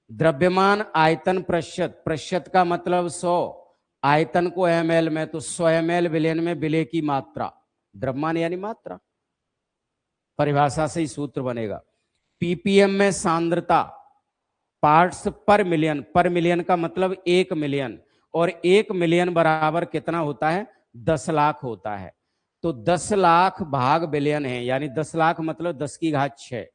द्रव्यमान आयतन प्रतिशत, प्रतिशत का मतलब 100, आयतन को ml में, तो 100 ml बिलियन में विलय की मात्रा, द्रव्यमान यानी मात्रा, परिभाषा से ही सूत्र बनेगा। पीपीएम में सांद्रता, पार्ट्स पर मिलियन, पर मिलियन का मतलब 1 मिलियन, और 1 मिलियन बराबर कितना होता है, 10 लाख होता है। तो 10 लाख भाग बिलियन है, यानी 10 लाख मतलब 10 की घात 6,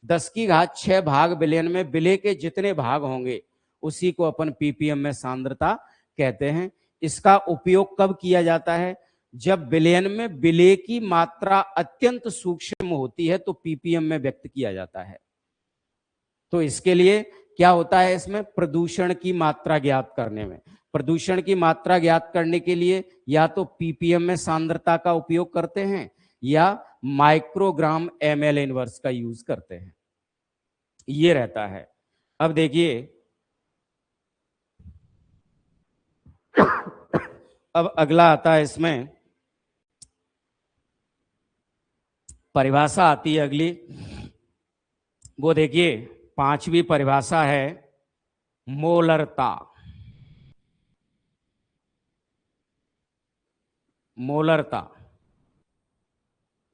10 की घात 6 भाग बिलियन में विलय के जितने भाग होंगे उसी को अपन पीपीएम में सांद्रता कहते हैं। इसका उपयोग कब किया जाता है, जब बिलियन में विलय की मात्रा अत्यंत सूक्ष्म होती है तो पीपीएम में व्यक्त किया जाता है। तो इसके लिए क्या होता है, इसमें प्रदूषण की मात्रा ज्ञात करने में, प्रदूषण की मात्रा ज्ञात करने के लिए या तो पीपीएम में सांद्रता का उपयोग करते हैं या माइक्रोग्राम ml इनवर्स का यूज करते हैं, ये रहता है। अब देखिए, अब अगला आता है, इसमें परिभाषा आती है अगली, वो देखिए 5वीं परिभाषा है मोलरता। मोलरता।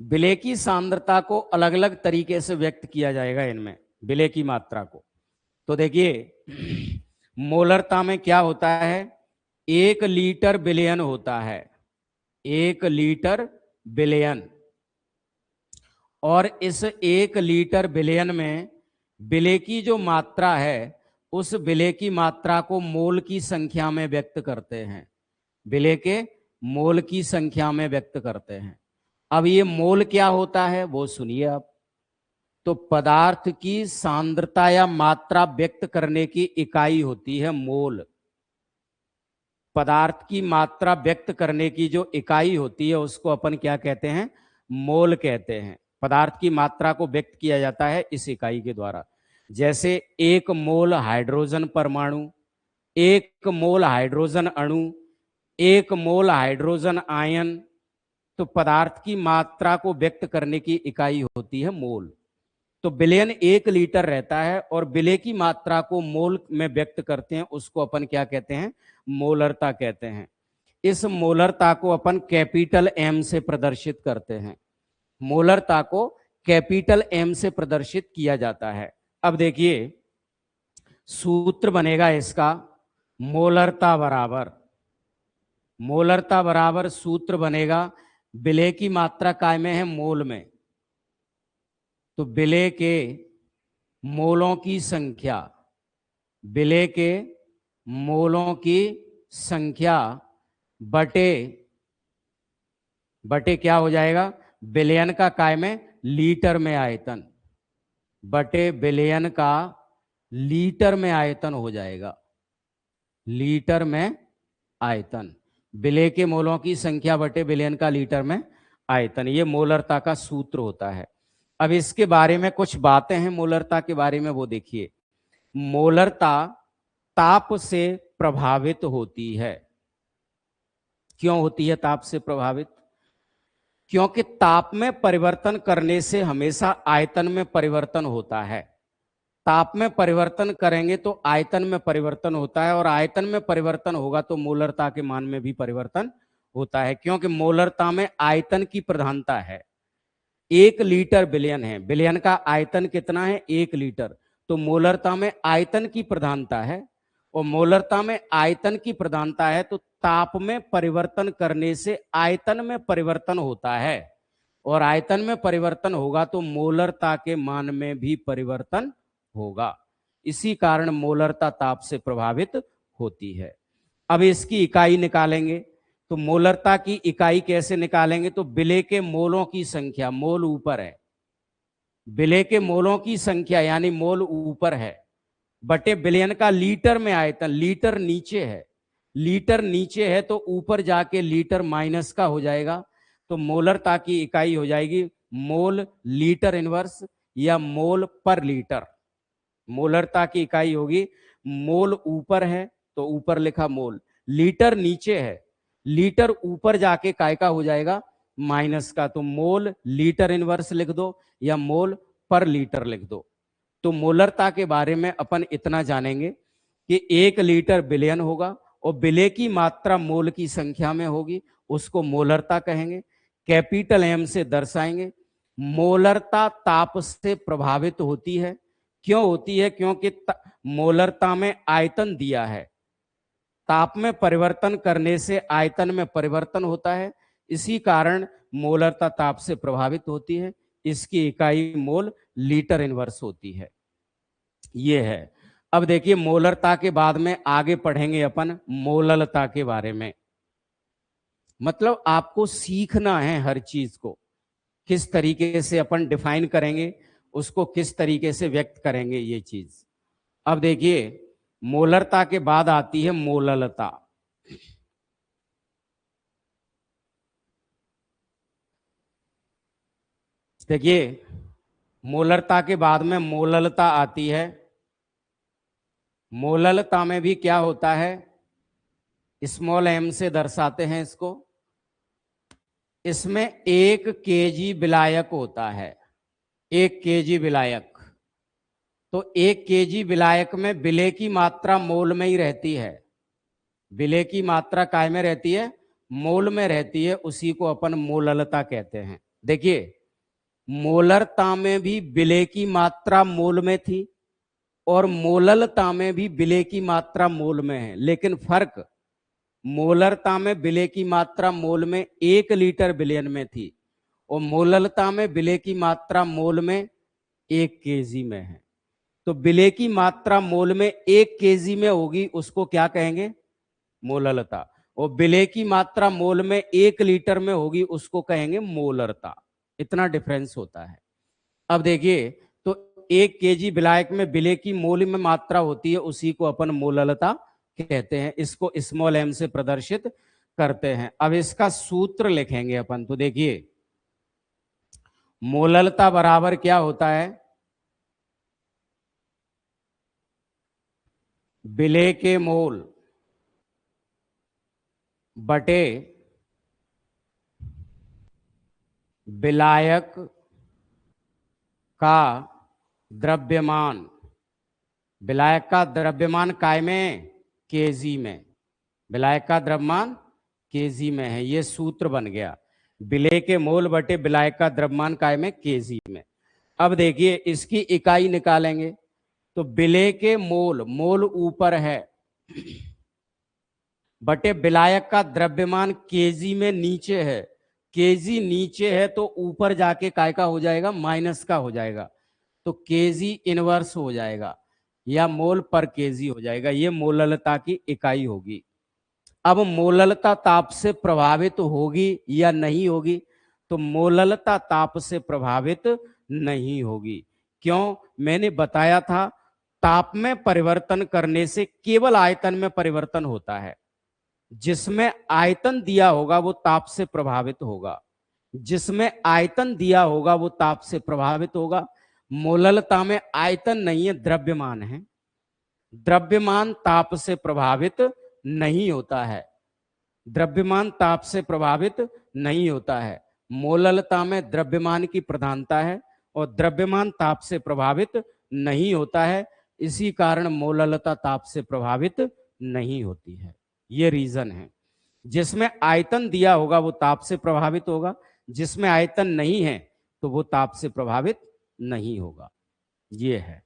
विलेय की सांद्रता को अलग अलग तरीके से व्यक्त किया जाएगा इनमें, विलेय की मात्रा को। तो देखिए मोलरता में क्या होता है, 1 लीटर बिलियन होता है, 1 लीटर बिलियन। और इस 1 लीटर बिलियन में विलेय की जो मात्रा है, उस विलेय की मात्रा को मोल की संख्या में व्यक्त करते हैं, विलेय के मोल की संख्या में व्यक्त करते हैं। अब ये मोल क्या होता है वो सुनिए आप। तो पदार्थ की सांद्रता या मात्रा व्यक्त करने की इकाई होती है मोल। पदार्थ की मात्रा व्यक्त करने की जो इकाई होती है उसको अपन क्या कहते हैं, मोल कहते हैं। पदार्थ की मात्रा को व्यक्त किया जाता है इस इकाई के द्वारा। जैसे 1 मोल हाइड्रोजन परमाणु, 1 मोल हाइड्रोजन अणु, 1 मोल हाइड्रोजन आयन। तो पदार्थ की मात्रा को व्यक्त करने की इकाई होती है मोल। तो बिलियन 1 लीटर रहता है और विलेय की मात्रा को मोल में व्यक्त करते हैं, उसको अपन क्या कहते हैं, मोलरता कहते हैं। इस मोलरता को अपन कैपिटल एम से प्रदर्शित करते हैं। मोलरता को कैपिटल एम से प्रदर्शित किया जाता है। अब देखिए सूत्र बनेगा इसका, मोलरता बराबर सूत्र बनेगा, विलेय की मात्रा काय में है, मोल में। तो विलेय के मोलों की संख्या, विलेय के मोलों की संख्या बटे क्या हो जाएगा, बिलियन का काय में, लीटर में आयतन, बटे बिलियन का लीटर में आयतन हो जाएगा, लीटर में आयतन। विलेय के मोलों की संख्या बटे बिलियन का लीटर में आयतन, ये मोलरता का सूत्र होता है। अब इसके बारे में कुछ बातें हैं मोलरता के बारे में, वो देखिए। मोलरता ताप से प्रभावित होती है। क्यों होती है ताप से प्रभावित? क्योंकि ताप में परिवर्तन करने से हमेशा आयतन में परिवर्तन होता है। ताप में परिवर्तन करेंगे तो आयतन में परिवर्तन होता है, और आयतन में परिवर्तन होगा तो मोलरता के मान में भी परिवर्तन होता है, क्योंकि मोलरता में आयतन की प्रधानता है। 1 लीटर बिलियन है, बिलियन का आयतन कितना है, 1 लीटर। तो मोलरता में आयतन की प्रधानता है, और मोलरता में आयतन की प्रधानता है तो ताप में परिवर्तन करने से आयतन में परिवर्तन होता है, और आयतन में परिवर्तन होगा तो मोलरता के मान में भी परिवर्तन होगा। इसी कारण मोलरता ताप से प्रभावित होती है। अब इसकी इकाई निकालेंगे, तो मोलरता की इकाई कैसे निकालेंगे, तो विलेय के मोलों की संख्या, मोल ऊपर है, विलेय के मोलों की संख्या यानी मोल ऊपर है, बटे बिलियन का लीटर में आयतन, लीटर नीचे है, लीटर नीचे है तो ऊपर जाके लीटर माइनस का हो जाएगा। तो मोलरता की इकाई हो जाएगी मोल लीटर इनवर्स या मोल पर लीटर। मोलरता की इकाई होगी, मोल ऊपर है तो ऊपर लिखा मोल, लीटर नीचे है, लीटर ऊपर जाके काय का हो जाएगा, माइनस का। तो मोल लीटर इनवर्स लिख दो या मोल पर लीटर लिख दो। तो मोलरता के बारे में अपन इतना जानेंगे कि 1 लीटर बिलियन होगा और विलेय की मात्रा मोल की संख्या में होगी, उसको मोलरता कहेंगे, कैपिटल एम से दर्शाएंगे। मोलरता ताप से प्रभावित होती है। क्यों होती है? क्योंकि मोलरता में आयतन दिया है, ताप में परिवर्तन करने से आयतन में परिवर्तन होता है, इसी कारण मोलरता ताप से प्रभावित होती है। इसकी इकाई मोल लीटर इनवर्स होती है, ये है। अब देखिए मोलरता के बाद में आगे पढ़ेंगे अपन मोललता के बारे में। मतलब आपको सीखना है हर चीज को, किस तरीके से अपन डिफाइन करेंगे, उसको किस तरीके से व्यक्त करेंगे, ये चीज। अब देखिए मोलरता के बाद आती है मोललता। देखिए मोलरता के बाद में मोललता आती है। मोललता में भी क्या होता है, स्मॉल एम से दर्शाते हैं इसको। इसमें 1 केजी विलायक होता है, 1 केजी विलायक। तो 1 केजी विलायक में विलेय की मात्रा मोल में ही रहती है, विलेय की मात्रा काय में रहती है, मोल में रहती है उसी को अपन मोललता कहते हैं। देखिए, मोलरता में भी विलेय की मात्रा मोल में थी और मोललता में भी विलेय की मात्रा मोल में है, लेकिन फर्क, मोलरता में विलेय की मात्रा मोल में 1 लीटर बिलियन में थी और मोललता में विलेय की मात्रा मोल में 1 केजी में है। तो विलेय की मात्रा मोल में 1 केजी में होगी, उसको क्या कहेंगे? मोललता। और विलेय की मात्रा मोल में 1 लीटर में होगी, उसको कहेंगे मोलरता। इतना डिफरेंस होता है। अब देखिए, तो 1 केजी विलायक में विलेय की मोल में मात्रा होती है, उसी को अपन मोललता कहते हैं। इसको स्मॉल m से प्रदर्शित करते हैं। अब इसका सूत्र लिखेंगे अपन। तो देखिए, मोललता बराबर क्या होता है? विलेय के मोल बटे विलायक का द्रव्यमान। विलायक का द्रव्यमान काय में? केजी में। विलायक का द्रव्यमान केजी में है। ये सूत्र बन गया, विलेय के मोल बटे विलायक का द्रव्यमान काय में? केजी में। अब देखिए, इसकी इकाई निकालेंगे। तो विलेय के मोल, मोल ऊपर है, बटे विलायक का द्रव्यमान केजी में नीचे है। केजी नीचे है तो ऊपर जाके काय का हो जाएगा? माइनस का हो जाएगा। तो केजी इनवर्स हो जाएगा या मोल पर केजी हो जाएगा। ये मोललता की इकाई होगी। अब मोललता ताप से प्रभावित होगी या नहीं होगी? तो मोललता ताप से प्रभावित नहीं होगी। क्यों? मैंने बताया था, ताप में परिवर्तन करने से केवल आयतन में परिवर्तन होता है। जिसमें आयतन दिया होगा वो ताप से प्रभावित होगा। जिसमें आयतन दिया होगा वो ताप से प्रभावित होगा। मोललता में आयतन नहीं है, द्रव्यमान है। द्रव्यमान ताप से प्रभावित नहीं होता है। द्रव्यमान ताप से प्रभावित नहीं होता है। मोललता में द्रव्यमान की प्रधानता है और द्रव्यमान ताप से प्रभावित नहीं होता है। इसी कारण मोललता ताप से प्रभावित नहीं होती है। ये रीजन है। जिसमें आयतन दिया होगा वो ताप से प्रभावित होगा, जिसमें आयतन नहीं है तो वो ताप से प्रभावित नहीं होगा। ये है।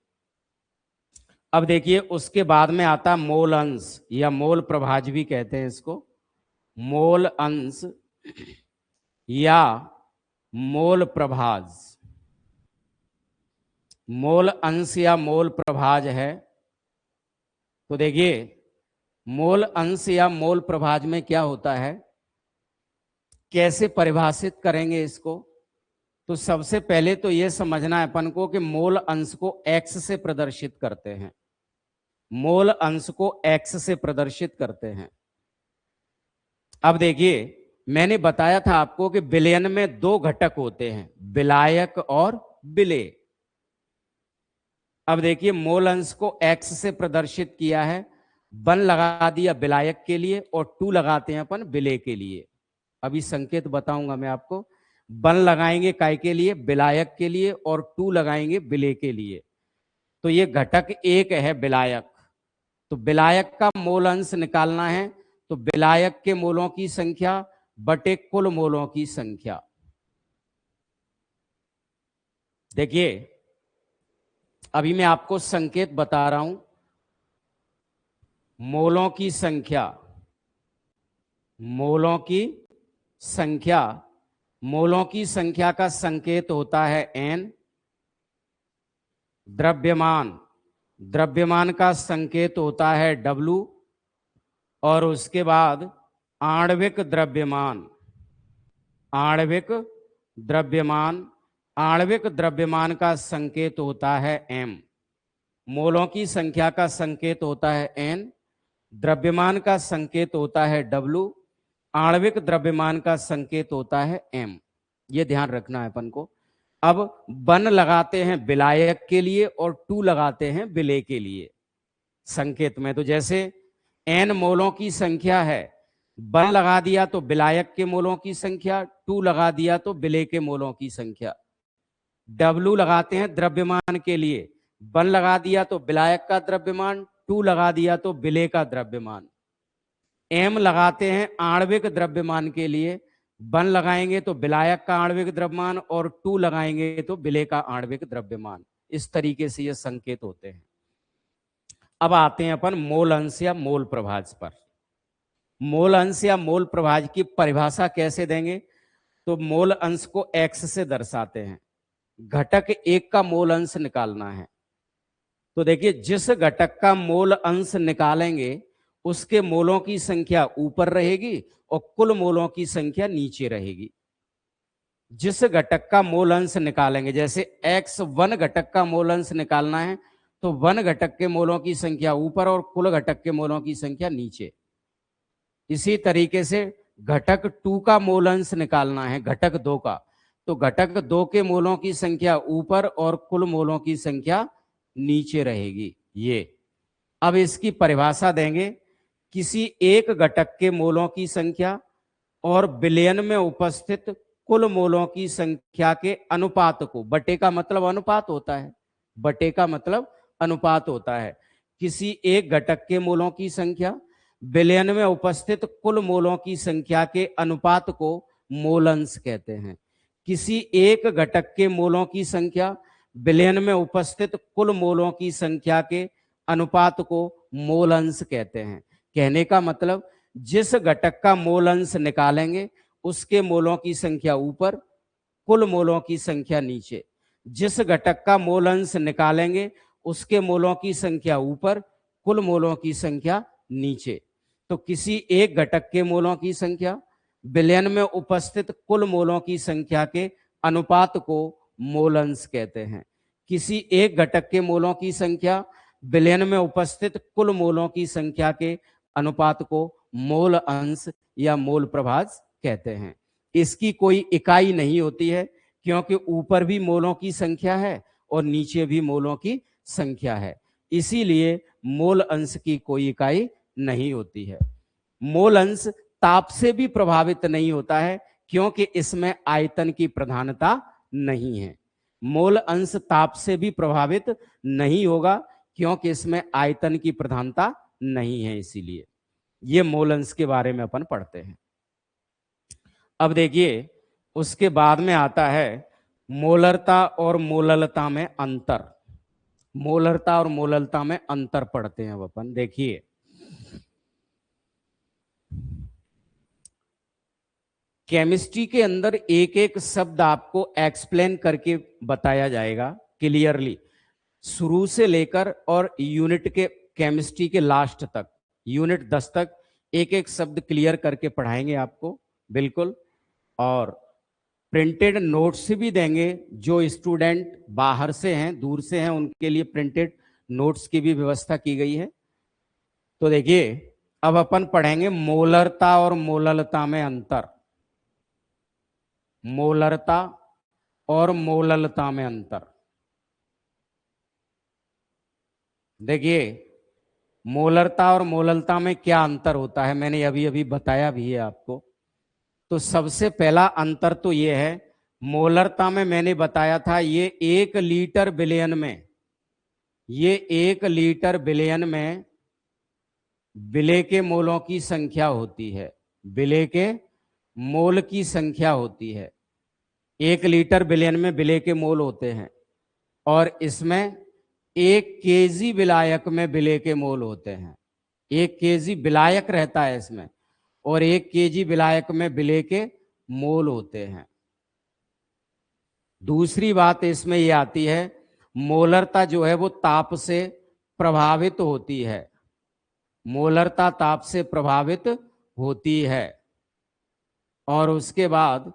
अब देखिए, उसके बाद में आता मोल अंश या मोल प्रभाज भी कहते हैं इसको। मोल अंश या मोल प्रभाज। मोल अंश या मोल प्रभाज है। तो देखिए, मोल अंश या मोल प्रभाज में क्या होता है, कैसे परिभाषित करेंगे इसको? तो सबसे पहले तो यह समझना है अपन को कि मोल अंश को x से प्रदर्शित करते हैं। मोल अंश को x से प्रदर्शित करते हैं। अब देखिए, मैंने बताया था आपको कि विलयन में 2 घटक होते हैं, विलायक और विलेय। अब देखिए, मोल अंश को x से प्रदर्शित किया है, 1 लगा दिया विलायक के लिए और 2 लगाते हैं अपन विलेय के लिए। अभी संकेत बताऊंगा मैं आपको। 1 लगाएंगे काय के लिए? विलायक के लिए, और 2 लगाएंगे विलेय के लिए। तो ये घटक 1 है विलायक। तो विलायक का मोल अंश निकालना है, तो विलायक के मोलों की संख्या बटे कुल मोलों की संख्या। देखिए, अभी मैं आपको संकेत बता रहा हूं। मोलों की संख्या, मोलों की संख्या, मोलों की संख्या का संकेत होता है n। द्रव्यमान, द्रव्यमान का संकेत होता है W। और उसके बाद आणविक द्रव्यमान, आणविक द्रव्यमान, आणविक द्रव्यमान का संकेत होता है m। मोलों की संख्या का संकेत होता है n, द्रव्यमान का संकेत होता है W, आणविक द्रव्यमान का संकेत होता है m। ये ध्यान रखना है अपन को। अब 1 लगाते हैं विलायक के लिए और 2 लगाते हैं विलेय के लिए संकेत में। तो जैसे n मोलों की संख्या है, 1 लगा दिया तो विलायक के मोलों की संख्या, 2 लगा दिया तो विलेय के मोलों की संख्या। W लगाते हैं द्रव्यमान के लिए, 1 लगा दिया तो विलायक का द्रव्यमान, 2 लगा दिया तो विलेय का द्रव्यमान। एम लगाते हैं आणविक द्रव्यमान के लिए, 1 लगाएंगे तो विलायक का आणविक द्रव्यमान और 2 लगाएंगे तो विलेय का आणविक द्रव्यमान। इस तरीके से ये संकेत होते हैं। अब आते हैं अपन मोल अंश या मोल प्रभाज पर। मोल अंश या मोल प्रभाज की परिभाषा कैसे देंगे? तो मोल अंश को x से दर्शाते हैं। घटक 1 का मोल अंश निकालना है, तो देखिए जिस घटक का मोल अंश निकालेंगे उसके मोलों की संख्या ऊपर रहेगी और कुल मोलों की संख्या नीचे रहेगी। जिस घटक का मोल अंश निकालेंगे, जैसे x1 घटक का मोल अंश निकालना है तो 1 घटक के मोलों की संख्या ऊपर और कुल घटक के मोलों की संख्या नीचे। इसी तरीके से घटक 2 का मोल अंश निकालना है घटक 2 का, तो घटक 2 के मोलों की संख्या ऊपर और कुल मोलों की संख्या नीचे रहेगी। ये अब इसकी परिभाषा देंगे, किसी एक घटक के मोलों की संख्या और विलयन में उपस्थित कुल मोलों की संख्या के अनुपात को, बटे का मतलब अनुपात होता है, बटे का मतलब अनुपात होता है। किसी एक घटक के मोलों की संख्या विलयन में उपस्थित कुल मोलों की संख्या के अनुपात को मोल अंश कहते हैं। किसी एक घटक के मोलों की संख्या विलयन में उपस्थित कुल मोलों की संख्या के अनुपात को मोल अंश कहते हैं। कहने का मतलब जिस घटक का मोल अंश निकालेंगे उसके मोलों की संख्या ऊपर, कुल मोलों की संख्या नीचे। जिस घटक का मोल अंश निकालेंगे उसके मोलों की संख्या ऊपर, कुल मोलों की संख्या नीचे। तो किसी एक घटक के मोलों की संख्या विलयन में उपस्थित कुल मोलों की संख्या के अनुपात को मोल अंश कहते हैं। किसी एक घटक के मोलों की संख्या विलयन में उपस्थित कुल मोलों की संख्या के अनुपात को मोल अंश या मोल प्रभाज कहते हैं। इसकी कोई इकाई नहीं होती है, क्योंकि ऊपर भी मोलों की संख्या है और नीचे भी मोलों की संख्या है, इसीलिए मोल अंश की कोई इकाई नहीं होती है। मोल अंश ताप से भी प्रभावित नहीं होता है, क्योंकि इसमें आयतन की प्रधानता नहीं है। मोल अंश ताप से भी प्रभावित नहीं होगा, क्योंकि इसमें आयतन की प्रधानता नहीं है, इसीलिए ये मोल अंश के बारे में अपन पढ़ते हैं। अब देखिए उसके बाद में आता है मोलरता और मोललता में अंतर। मोलरता और मोललता में अंतर पढ़ते हैं अब अपन। देखिए केमिस्ट्री के अंदर एक एक शब्द आपको एक्सप्लेन करके बताया जाएगा क्लियरली, शुरू से लेकर और यूनिट के केमिस्ट्री के लास्ट तक, यूनिट 10 तक एक एक शब्द क्लियर करके पढ़ाएंगे आपको बिल्कुल। और प्रिंटेड नोट्स भी देंगे, जो स्टूडेंट बाहर से हैं, दूर से हैं, उनके लिए प्रिंटेड नोट्स की भी व्यवस्था की गई है। तो देखिए अब अपन पढ़ेंगे मोलरता और मोललता में अंतर। मोलरता और मोललता में अंतर। देखिए मोलरता और मोललता में क्या अंतर होता है, मैंने अभी अभी बताया भी है आपको। तो सबसे पहला अंतर तो ये है, मोलरता में मैंने बताया था ये 1 लीटर विलयन में, ये 1 लीटर विलयन में विलेय के मोलों की संख्या होती है, विलेय के मोल की संख्या होती है। 1 लीटर विलयन में विलेय के मोल होते हैं और इसमें 1 केजी विलायक में विलेय के मोल होते हैं। 1 केजी विलायक रहता है इसमें और 1 केजी विलायक में विलेय के मोल होते हैं। दूसरी बात इसमें यह आती है, मोलरता जो है वो ताप से प्रभावित होती है। मोलरता ताप से प्रभावित होती है और उसके बाद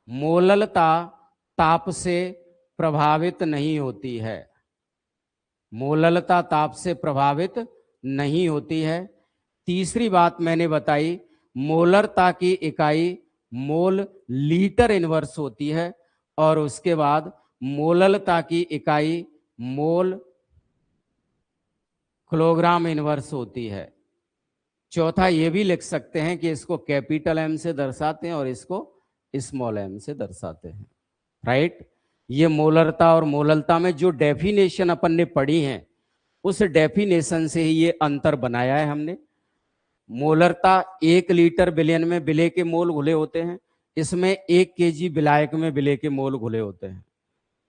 मोललता ताप से प्रभावित नहीं होती है। मोललता ताप से प्रभावित नहीं होती है। तीसरी बात मैंने बताई, मोलरता की इकाई मोल लीटर इनवर्स होती है और उसके बाद मोललता की इकाई मोल किलोग्राम इनवर्स होती है। चौथा ये भी लिख सकते हैं कि इसको कैपिटल एम से दर्शाते हैं और इसको स्मॉल एम से दर्शाते हैं, राइट। ये मोलरता और मोललता में जो डेफिनेशन अपन ने पढ़ी है उस डेफिनेशन से ही ये अंतर बनाया है हमने। मोलरता 1 लीटर विलयन में विलेय के मोल घुले होते हैं। इसमें 1 केजी विलायक में विलेय के मोल घुले होते हैं।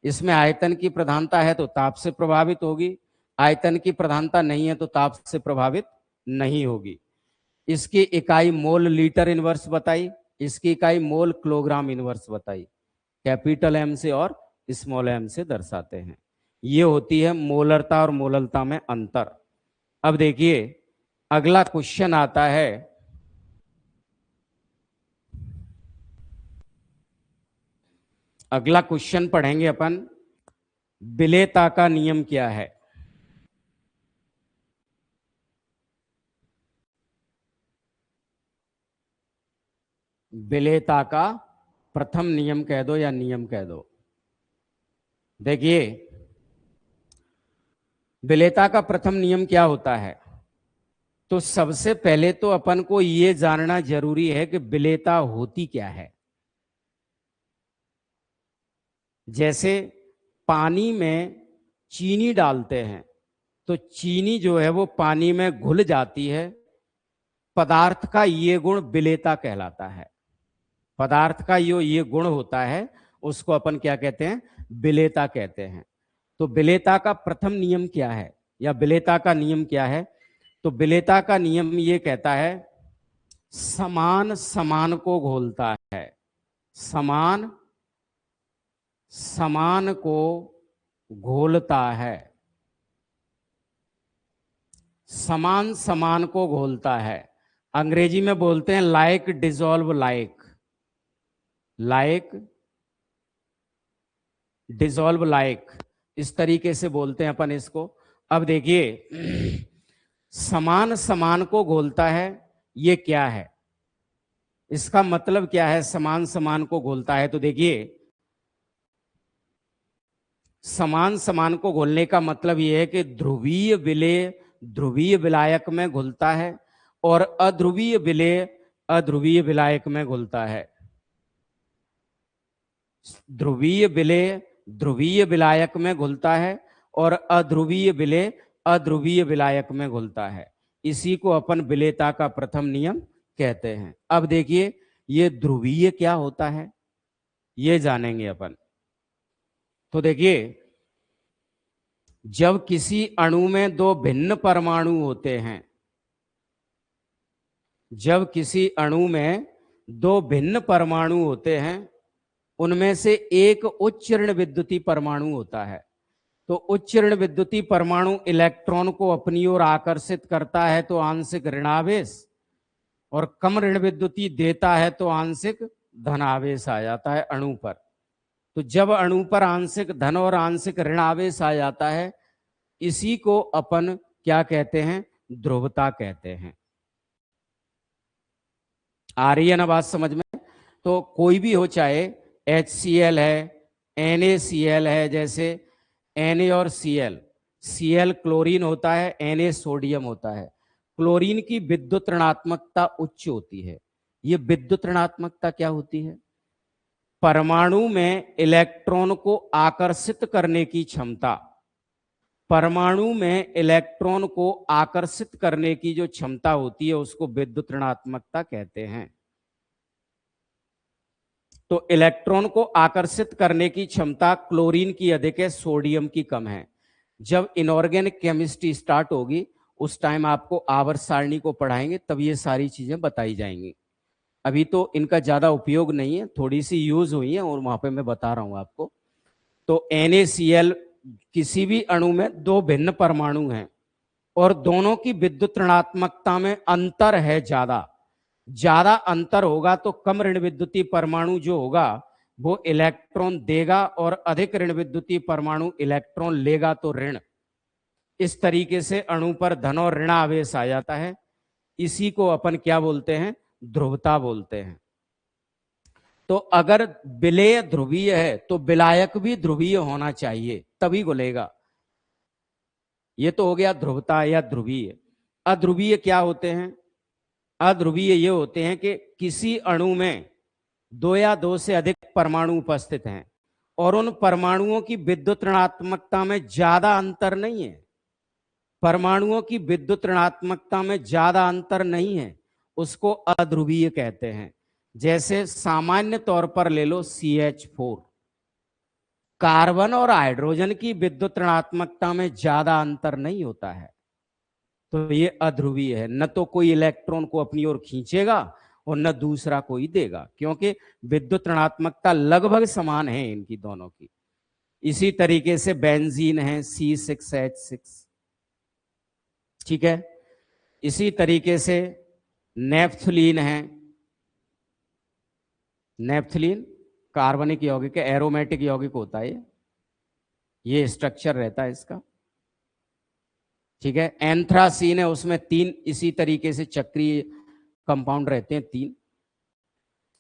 इसमें आयतन की प्रधानता है तो ताप से प्रभावित होगी, आयतन की प्रधानता नहीं है तो ताप से प्रभावित नहीं होगी। इसकी इकाई मोल लीटर इनवर्स बताई, इसकी इकाई मोल किलोग्राम इनवर्स बताई। कैपिटल एम से और स्मॉल एम से दर्शाते हैं। ये होती है मोलरता और मोललता में अंतर। अब देखिए अगला क्वेश्चन आता है, अगला क्वेश्चन पढ़ेंगे अपन, विलेयता का नियम क्या है। विलेयता का प्रथम नियम कह दो या नियम कह दो। देखिए विलेयता का प्रथम नियम क्या होता है, तो सबसे पहले तो अपन को यह जानना जरूरी है कि विलेयता होती क्या है। जैसे पानी में चीनी डालते हैं तो चीनी जो है वो पानी में घुल जाती है, पदार्थ का ये गुण विलेयता कहलाता है। पदार्थ का ये गुण होता है उसको अपन क्या कहते हैं, विलेयता कहते हैं। तो विलेयता का प्रथम नियम क्या है या विलेयता का नियम क्या है, तो विलेयता का नियम ये कहता है समान समान को घोलता है, समान समान को घोलता है, समान समान को घोलता है। अंग्रेजी में बोलते हैं like dissolve like, like dissolve like, इस तरीके से बोलते हैं अपन इसको। अब देखिए समान समान को घोलता है ये क्या है, इसका मतलब क्या है समान समान को घोलता है। तो देखिए समान समान को घोलने का मतलब यह है कि ध्रुवीय विलेय ध्रुवीय विलायक में घुलता है और अध्रुवीय विलेय अध्रुवीय विलायक में घुलता है। ध्रुवीय विलेय ध्रुवीय विलायक में घुलता है और अध्रुवीय विलेय अध्रुवीय विलायक में घुलता है। इसी को अपन विलेयता का प्रथम नियम कहते हैं। अब देखिए ये ध्रुवीय क्या होता है ये जानेंगे अपन। तो देखिए जब किसी अणु में दो भिन्न परमाणु होते हैं, जब किसी अणु में दो भिन्न परमाणु होते हैं उनमें से एक उच्च ऋण विद्युतीय परमाणु होता है, तो उच्च ऋण विद्युतीय परमाणु इलेक्ट्रॉन को अपनी ओर आकर्षित करता है तो आंशिक ऋणावेश, और कम ऋण विद्युतीय देता है तो आंशिक धनावेश आ जाता है अणु पर। तो जब अणु पर आंशिक धन और आंशिक ऋण आवेश आ जाता है इसी को अपन क्या कहते हैं, ध्रुवता कहते हैं। आ रही है ना बात समझ में। तो कोई भी हो चाहे HCl है NaCl है, जैसे Na और Cl क्लोरीन होता है, Na सोडियम होता है। क्लोरीन की विद्युत ऋणात्मकता उच्च होती है। ये विद्युत ऋणात्मकता क्या होती है, परमाणु में इलेक्ट्रॉन को आकर्षित करने की क्षमता, परमाणु में इलेक्ट्रॉन को आकर्षित करने की जो क्षमता होती है उसको विद्युत ऋणात्मकता कहते हैं। तो इलेक्ट्रॉन को आकर्षित करने की क्षमता क्लोरीन की अधिक है, सोडियम की कम है। जब इनऑर्गेनिक केमिस्ट्री स्टार्ट होगी उस टाइम आपको आवर्त सारणी को पढ़ाएंगे तब ये सारी चीजें बताई जाएंगी। अभी तो इनका ज्यादा उपयोग नहीं है, थोड़ी सी यूज हुई है और वहां पे मैं बता रहा हूं आपको। तो NaCl किसी भी अणु में दो भिन्न परमाणु हैं और दोनों की विद्युत ऋणात्मकता में अंतर है, ज्यादा अंतर होगा तो कम ऋण विद्युतीय परमाणु जो होगा वो इलेक्ट्रॉन देगा और अधिक ऋण विद्युतीय परमाणु इलेक्ट्रॉन लेगा तो ऋण। इस तरीके से अणु पर धन और ऋण आवेश आ जाता है। इसी को अपन क्या बोलते हैं, ध्रुवता बोलते हैं। तो अगर विलेय ध्रुवीय है तो विलायक भी ध्रुवीय होना चाहिए तभी घुलेगा। ये तो हो गया ध्रुवता या ध्रुवीय। अध्रुवीय क्या होते हैं, अध्रुवीय ये होते हैं कि किसी अणु में दो या दो से अधिक परमाणु उपस्थित हैं और उन परमाणुओं की विद्युत ऋणात्मकता में ज्यादा अंतर नहीं है परमाणुओं की विद्युत ऋणात्मकता में ज्यादा अंतर नहीं है, उसको अध्रुवीय कहते हैं। जैसे सामान्य तौर पर ले लो CH4, कार्बन और हाइड्रोजन की विद्युत ऋणात्मकता में ज्यादा अंतर नहीं होता है, तो ये अध्रुवीय है। न तो कोई इलेक्ट्रॉन को अपनी ओर खींचेगा और न दूसरा कोई देगा, क्योंकि विद्युत ऋणात्मकता लगभग समान है इनकी दोनों की। इसी तरीके से बेंजीन है C6H6, ठीक है। इसी तरीके से नेफ्थलीन है, नेफ्थलीन कार्बनिक यौगिक, एरोमेटिक यौगिक होता है ये स्ट्रक्चर रहता है इसका, ठीक है। एंथ्रासीन है, उसमें 3 इसी तरीके से चक्रीय कंपाउंड रहते हैं 3।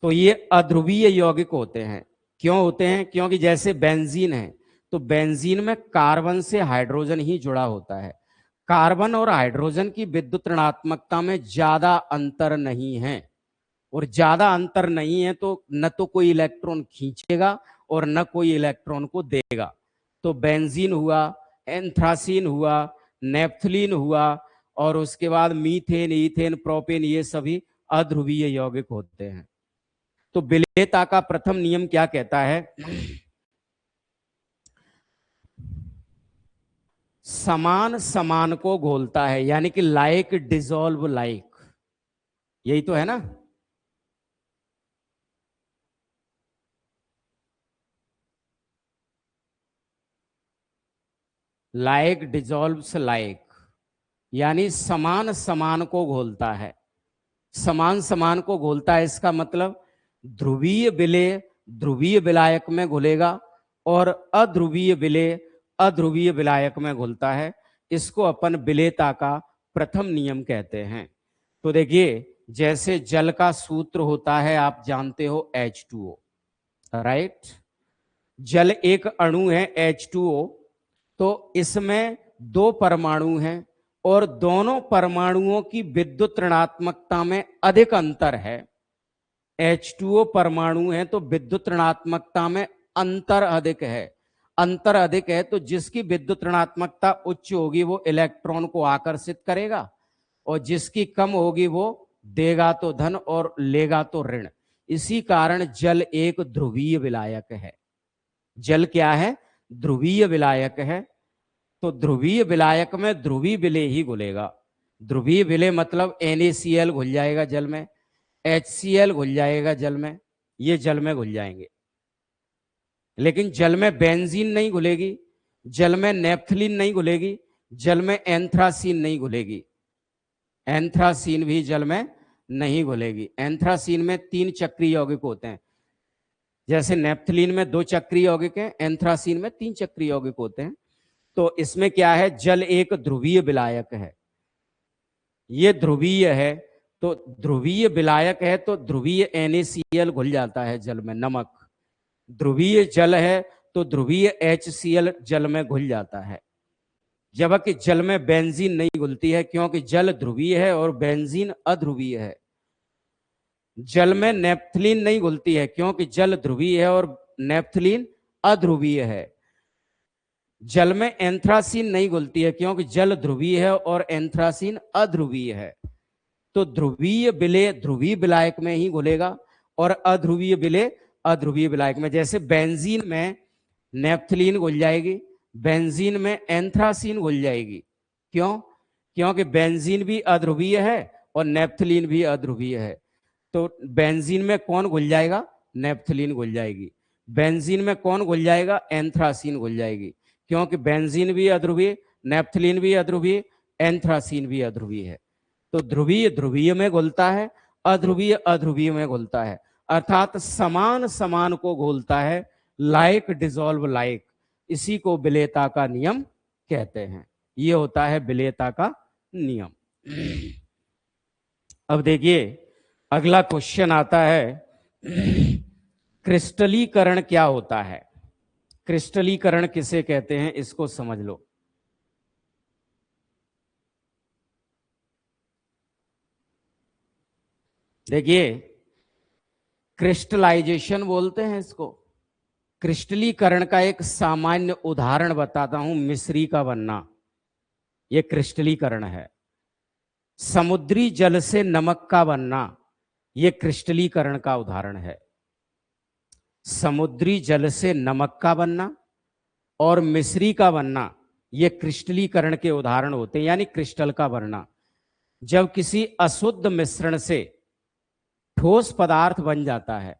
तो ये अध्रुवीय यौगिक होते हैं। क्यों होते हैं? क्योंकि जैसे बेंजीन है, तो बेंजीन में कार्बन से हाइड्रोजन ही जुड़ा होता है। कार्बन और हाइड्रोजन की विद्युत ऋणात्मकता में ज्यादा अंतर नहीं है, और ज्यादा अंतर नहीं है तो न तो कोई इलेक्ट्रॉन खींचेगा और न कोई इलेक्ट्रॉन को देगा। तो बेंजीन हुआ, एंथ्रासीन हुआ, नेफ्थलीन हुआ, और उसके बाद मीथेन, ईथेन, प्रोपेन, ये सभी अध्रुवीय यौगिक होते हैं। तो विलेयता का प्रथम नियम क्या कहता है? समान समान को घोलता है, यानी कि लाइक डिसॉल्व लाइक, यही तो है ना। लाइक डिसॉल्व्स लाइक, यानी समान समान को घोलता है। समान समान को घोलता है, इसका मतलब ध्रुवीय विलेय ध्रुवीय विलायक में घुलेगा और अध्रुवीय विलेय अध्रुवीय विलायक में घुलता है। इसको अपन विलेयता का प्रथम नियम कहते हैं। तो देखिए, जैसे जल का सूत्र होता है, आप जानते हो H2O, राइट। जल एक अणु है H2O, तो इसमें 2 परमाणु हैं और दोनों परमाणुओं की विद्युत ऋणात्मकता में अधिक अंतर है। H2O परमाणु है तो विद्युत ऋणात्मकता में अंतर अधिक है। अंतर अधिक है तो जिसकी विद्युत ऋणात्मकता उच्च होगी वो इलेक्ट्रॉन को आकर्षित करेगा, और जिसकी कम होगी वो देगा तो धन और लेगा तो ऋण। इसी कारण जल एक ध्रुवीय विलायक है। जल क्या है? ध्रुवीय विलायक है। तो ध्रुवीय विलायक में ध्रुवीय विलेय ही घुलेगा। ध्रुवीय विलेय मतलब NaCl घुल जाएगा जल में, HCl घुल जाएगा जल में, ये जल में घुल जाएंगे। लेकिन जल में बेंजीन नहीं घुलेगी, जल में नेफ्थलीन नहीं घुलेगी, जल में एंथ्रासीन नहीं घुलेगी। एंथ्रासीन भी जल में नहीं घुलेगी। एंथ्रासीन में 3 चक्रीय यौगिक होते हैं। जैसे नेफ्थलीन में 2 चक्रीय यौगिक हैं, एंथ्रासीन में 3 चक्रीय यौगिक होते हैं। तो इसमें क्या है? जल एक ध्रुवीय विलायक है, ये ध्रुवीय है। तो ध्रुवीय विलायक है तो ध्रुवीय NaCl घुल जाता है जल में, नमक। ध्रुवीय जल है तो ध्रुवीय HCl जल में घुल जाता है। जबकि जल में बेंजीन नहीं घुलती है, क्योंकि जल ध्रुवीय है और बेंजीन अध्रुवीय है। जल में नेफ्थलीन नहीं घुलती है, क्योंकि जल ध्रुवीय है और नेफ्थलीन अध्रुवीय है। जल में एंथ्रासीन नहीं घुलती है, क्योंकि जल ध्रुवीय है और एंथ्रासीन अध्रुवीय है। तो ध्रुवीय विलेय ध्रुवीय विलायक में ही घुलेगा और अध्रुवीय विलेय अध्रुवीय विलायक में। जैसे बेंजीन में नेफ्थलीन घुल जाएगी, बेंजीन में एंथ्रासीन घुल जाएगी। क्यों? क्योंकि बेंजीन भी अध्रुवीय है और नेफ्थलीन भी अध्रुवीय है। तो बेंजीन में कौन घुल जाएगा? नेफ्थलीन घुल जाएगी। बेंजीन में कौन घुल जाएगा? एंथ्रासीन घुल जाएगी। क्योंकि बेंजीन भी अध्रुवीय, नेफ्थलीन भी अध्रुवीय, एंथ्रासीन भी अध्रुवीय है। तो ध्रुवीय ध्रुवीय में घुलता है, अध्रुवीय अध्रुवीय में घुलता है, अर्थात समान समान को घोलता है, लाइक डिसॉल्व लाइक। इसी को विलेयता का नियम कहते हैं। ये होता है विलेयता का नियम। अब देखिए, अगला क्वेश्चन आता है, क्रिस्टलीकरण क्या होता है? क्रिस्टलीकरण किसे कहते हैं, इसको समझ लो। देखिए, क्रिस्टलाइजेशन बोलते हैं इसको। क्रिस्टलीकरण का एक सामान्य उदाहरण बताता हूं, मिश्री का बनना। ये क्रिस्टलीकरण है। समुद्री जल से नमक का बनना, ये क्रिस्टलीकरण का उदाहरण है। समुद्री जल से नमक का बनना और मिश्री का बनना, ये क्रिस्टलीकरण के उदाहरण होते हैं, यानी क्रिस्टल का बनना। जब किसी अशुद्ध मिश्रण से ठोस पदार्थ बन जाता है,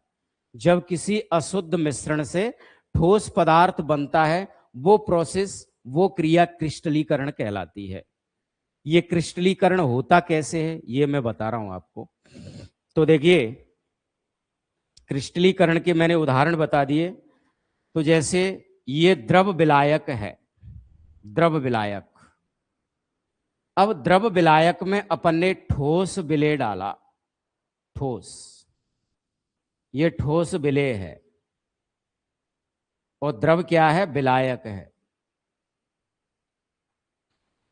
जब किसी अशुद्ध मिश्रण से ठोस पदार्थ बनता है, वो प्रोसेस, वो क्रिया क्रिस्टलीकरण कहलाती है। ये क्रिस्टलीकरण होता कैसे है, ये मैं बता रहा हूं आपको। तो देखिए, क्रिस्टलीकरण के मैंने उदाहरण बता दिए। तो जैसे ये द्रव विलायक है, द्रव विलायक। अब द्रव विलायक में अपन ने ठोस विलेय डाला, ठोस, ये ठोस विलेय है, और द्रव क्या है, विलायक है।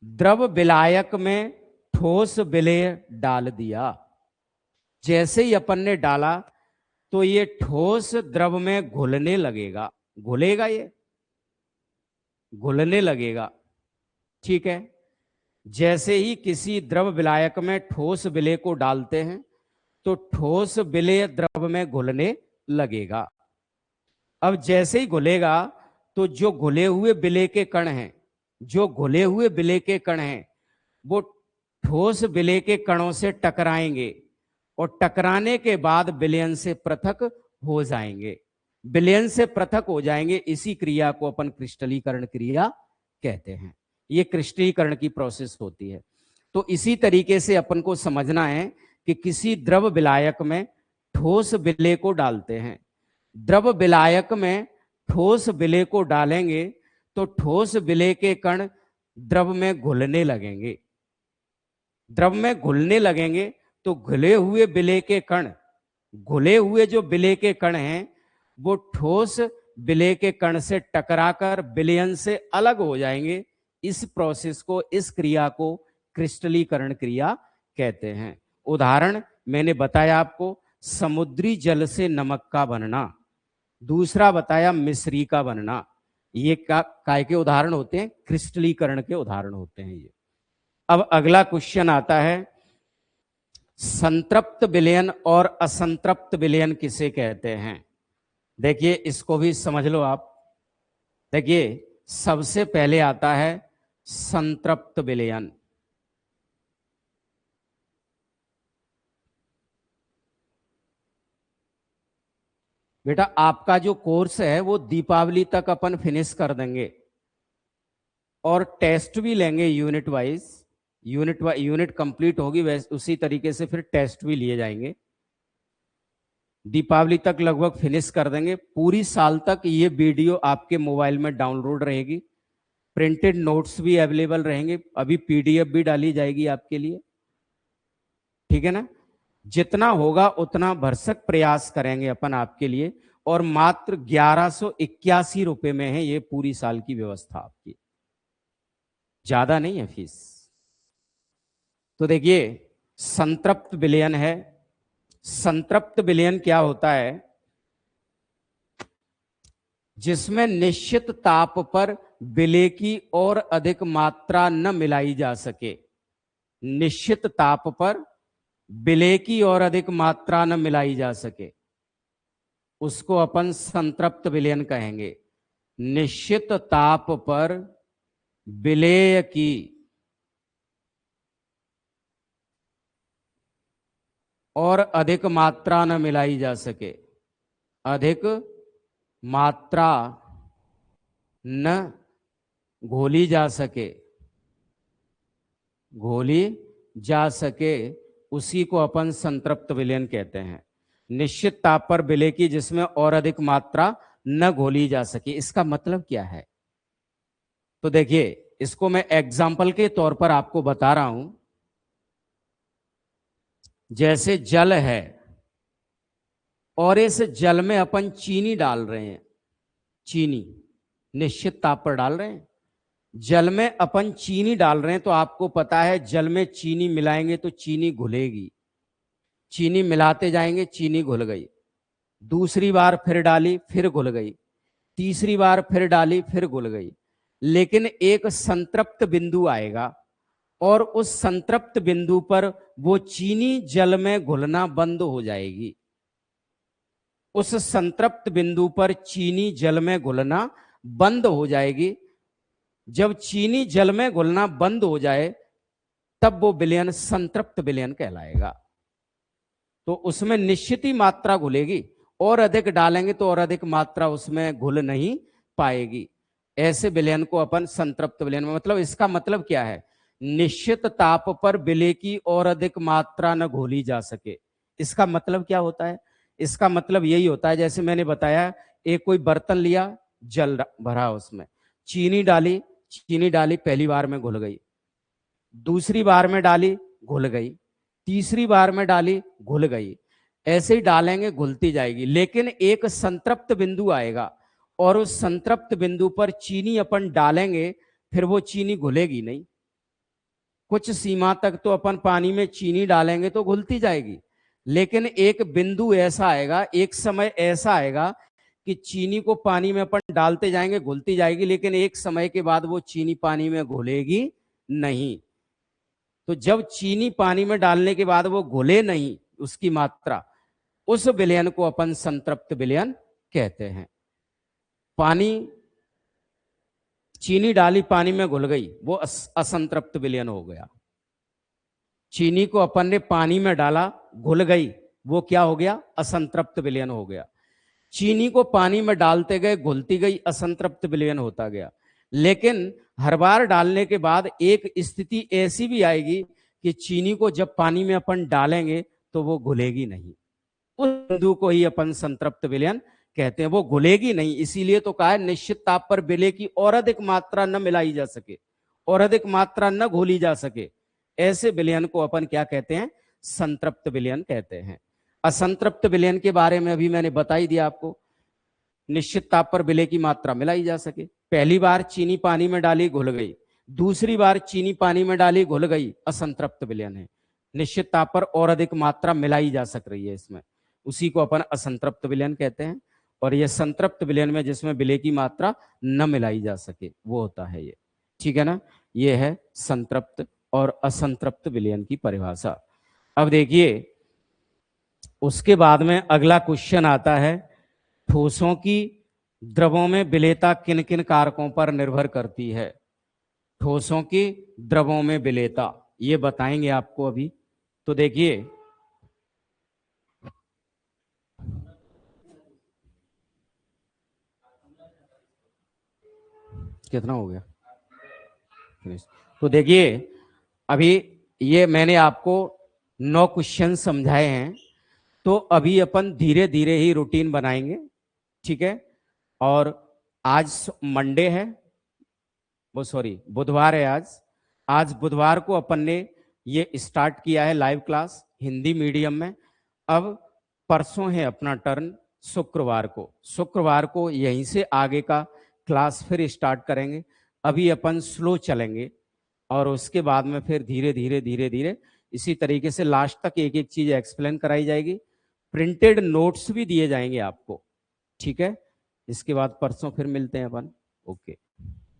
द्रव विलायक में ठोस विलेय डाल दिया। जैसे ही अपन ने डाला तो ये ठोस द्रव में घुलने लगेगा, घुलेगा, ये घुलने लगेगा, ठीक है। जैसे ही किसी द्रव विलायक में ठोस विलेय को डालते हैं तो ठोस विलेय द्रव में घुलने लगेगा। अब जैसे ही घुलेगा तो जो घुले हुए विलेय के कण हैं, जो घुले हुए विलेय के कण हैं, वो ठोस विलेय के कणों से टकराएंगे और टकराने के बाद विलयन से पृथक हो जाएंगे, विलयन से पृथक हो जाएंगे। इसी क्रिया को अपन क्रिस्टलीकरण क्रिया कहते हैं। ये क्रिस्टलीकरण की प्रोसेस होती है। तो इसी तरीके से अपन को समझना है कि किसी द्रव विलायक में ठोस विलेय को डालते हैं। द्रव विलायक में ठोस विलेय को डालेंगे तो ठोस विलेय के कण द्रव में घुलने लगेंगे, द्रव में घुलने लगेंगे तो घुले हुए विलेय के कण, घुले हुए जो विलेय के कण हैं, वो ठोस विलेय के कण से टकराकर विलयन से अलग हो जाएंगे। इस प्रोसेस को, इस क्रिया को क्रिस्टलीकरण क्रिया कहते हैं। उदाहरण मैंने बताया आपको, समुद्री जल से नमक का बनना। दूसरा बताया मिश्री का बनना। ये काय के उदाहरण होते हैं, क्रिस्टलीकरण के उदाहरण होते हैं ये। अब अगला क्वेश्चन आता है, संतृप्त विलयन और असंतृप्त विलयन किसे कहते हैं। देखिए, इसको भी समझ लो आप। देखिए, सबसे पहले आता है संतृप्त विलयन। बेटा, आपका जो कोर्स है वो दीपावली तक अपन फिनिश कर देंगे और टेस्ट भी लेंगे यूनिट वाइज। यूनिट कंप्लीट होगी, वैसे उसी तरीके से फिर टेस्ट भी लिए जाएंगे। दीपावली तक लगभग फिनिश कर देंगे। पूरी साल तक ये वीडियो आपके मोबाइल में डाउनलोड रहेगी, प्रिंटेड नोट्स भी अवेलेबल रहेंगे, अभी पीडीएफ भी डाली जाएगी आपके लिए, ठीक है ना। जितना होगा उतना भरसक प्रयास करेंगे अपन आपके लिए, और मात्र 1181 रुपए में है ये पूरी साल की व्यवस्था आपकी, ज्यादा नहीं है फीस। तो देखिए, संतृप्त विलयन है। संतृप्त विलयन क्या होता है, जिसमें निश्चित ताप पर विलेय की और अधिक मात्रा न मिलाई जा सके। निश्चित ताप पर विलेय की और अधिक मात्रा न मिलाई जा सके, उसको अपन संतृप्त विलयन कहेंगे। निश्चित ताप पर विलेय की और अधिक मात्रा न मिलाई जा सके, अधिक मात्रा न घोली जा सके, घोली जा सके, उसी को अपन संतृप्त विलयन कहते हैं। निश्चित ताप पर विलेय की जिसमें और अधिक मात्रा न घोली जा सके। इसका मतलब क्या है, तो देखिए, इसको मैं एग्जाम्पल के तौर पर आपको बता रहा हूं। जैसे जल है और इस जल में अपन चीनी डाल रहे हैं, चीनी निश्चित ताप पर डाल रहे हैं, जल में अपन चीनी डाल रहे हैं, तो आपको पता है जल में चीनी मिलाएंगे तो चीनी घुलेगी, चीनी मिलाते जाएंगे, चीनी घुल गई, दूसरी बार फिर डाली, फिर घुल गई, तीसरी बार फिर डाली, फिर घुल गई। लेकिन एक संतृप्त बिंदु आएगा, और उस संतृप्त बिंदु पर वो चीनी जल में घुलना बंद हो जाएगी। उस संतृप्त बिंदु पर चीनी जल में घुलना बंद हो जाएगी। जब चीनी जल में घुलना बंद हो जाए तब वो विलयन संतृप्त विलयन कहलाएगा। तो उसमें निश्चित ही मात्रा घुलेगी, और अधिक डालेंगे तो और अधिक मात्रा उसमें घुल नहीं पाएगी। ऐसे विलयन को अपन संतृप्त विलयन में, मतलब इसका मतलब क्या है, निश्चित ताप पर विलय की और अधिक मात्रा न घोली जा सके। इसका मतलब क्या होता है? इसका मतलब यही होता है, जैसे मैंने बताया, एक कोई बर्तन लिया, जल भरा, उसमें चीनी डाली, पहली बार में घुल गई, दूसरी बार में डाली घुल गई, तीसरी बार में डाली घुल गई। ऐसे ही डालेंगे घुलती जाएगी, लेकिन एक संतृप्त बिंदु आएगा और उस संतृप्त बिंदु पर चीनी अपन डालेंगे, फिर वो चीनी घुलेगी नहीं। कुछ सीमा तक तो अपन पानी में चीनी डालेंगे तो घुलती जाएगी, लेकिन एक बिंदु ऐसा आएगा, एक समय ऐसा आएगा कि चीनी को पानी में अपन डालते जाएंगे, घुलती जाएगी, लेकिन एक समय के बाद वो चीनी पानी में घुलेगी नहीं। तो जब चीनी पानी में डालने के बाद वो घुले नहीं, उसकी मात्रा, उस विलयन को अपन संतृप्त विलयन कहते हैं। पानी, चीनी डाली पानी में घुल गई, वो असंतृप्त विलयन हो गया। चीनी को अपन ने पानी में डाला, घुल गई, वो क्या हो गया? असंतृप्त विलयन हो गया। चीनी को पानी में डालते गए, घुलती गई, असंतृप्त विलयन होता गया। लेकिन हर बार डालने के बाद एक स्थिति ऐसी भी आएगी कि चीनी को जब पानी में अपन डालेंगे तो वो घुलेगी नहीं। उस बिंदु को ही अपन संतृप्त विलयन कहते हैं। वो घुलेगी नहीं, इसीलिए तो कहा है निश्चित ताप पर विलय की और अधिक मात्रा न मिलाई जा सके, और अधिक मात्रा न घोली जा सके। ऐसे विलयन को अपन क्या कहते हैं? संतृप्त विलयन कहते हैं। असंतृप्त विलयन के बारे में अभी मैंने बता ही दिया आपको। निश्चित ताप पर विलय की मात्रा मिलाई जा सके। पहली बार चीनी पानी में डाली, घुल गई, दूसरी बार चीनी पानी में डाली, घुल गई, असंतृप्त विलयन है। निश्चित ताप पर और अधिक मात्रा मिलाई जा सक रही है इसमें, उसी को अपन असंतृप्त विलयन कहते हैं। और यह संतृप्त विलयन में जिसमें विलय की मात्रा न मिलाई जा सके, वो होता है ये। ठीक है ना? ये है संतृप्त और असंतृप्त विलयन की परिभाषा। अब देखिए, उसके बाद में अगला क्वेश्चन आता है, ठोसों की द्रवों में विलेयता किन किन कारकों पर निर्भर करती है? ठोसों की द्रवों में विलेयता, ये बताएंगे आपको अभी। तो देखिए, कितना हो गया? तो देखिए, अभी ये मैंने आपको 9 क्वेश्चन समझाए हैं, तो अभी अपन धीरे धीरे ही रूटीन बनाएंगे। ठीक है? और आज मंडे है, वो सॉरी बुधवार है। आज बुधवार को अपन ने ये स्टार्ट किया है लाइव क्लास हिंदी मीडियम में। अब परसों है अपना टर्न, शुक्रवार को यहीं से आगे का क्लास फिर स्टार्ट करेंगे। अभी अपन स्लो चलेंगे और उसके बाद में फिर धीरे धीरे इसी तरीके से लास्ट तक एक एक चीज एक्सप्लेन कराई जाएगी। प्रिंटेड नोट्स भी दिए जाएंगे आपको। ठीक है? इसके बाद परसों फिर मिलते हैं अपन। ओके।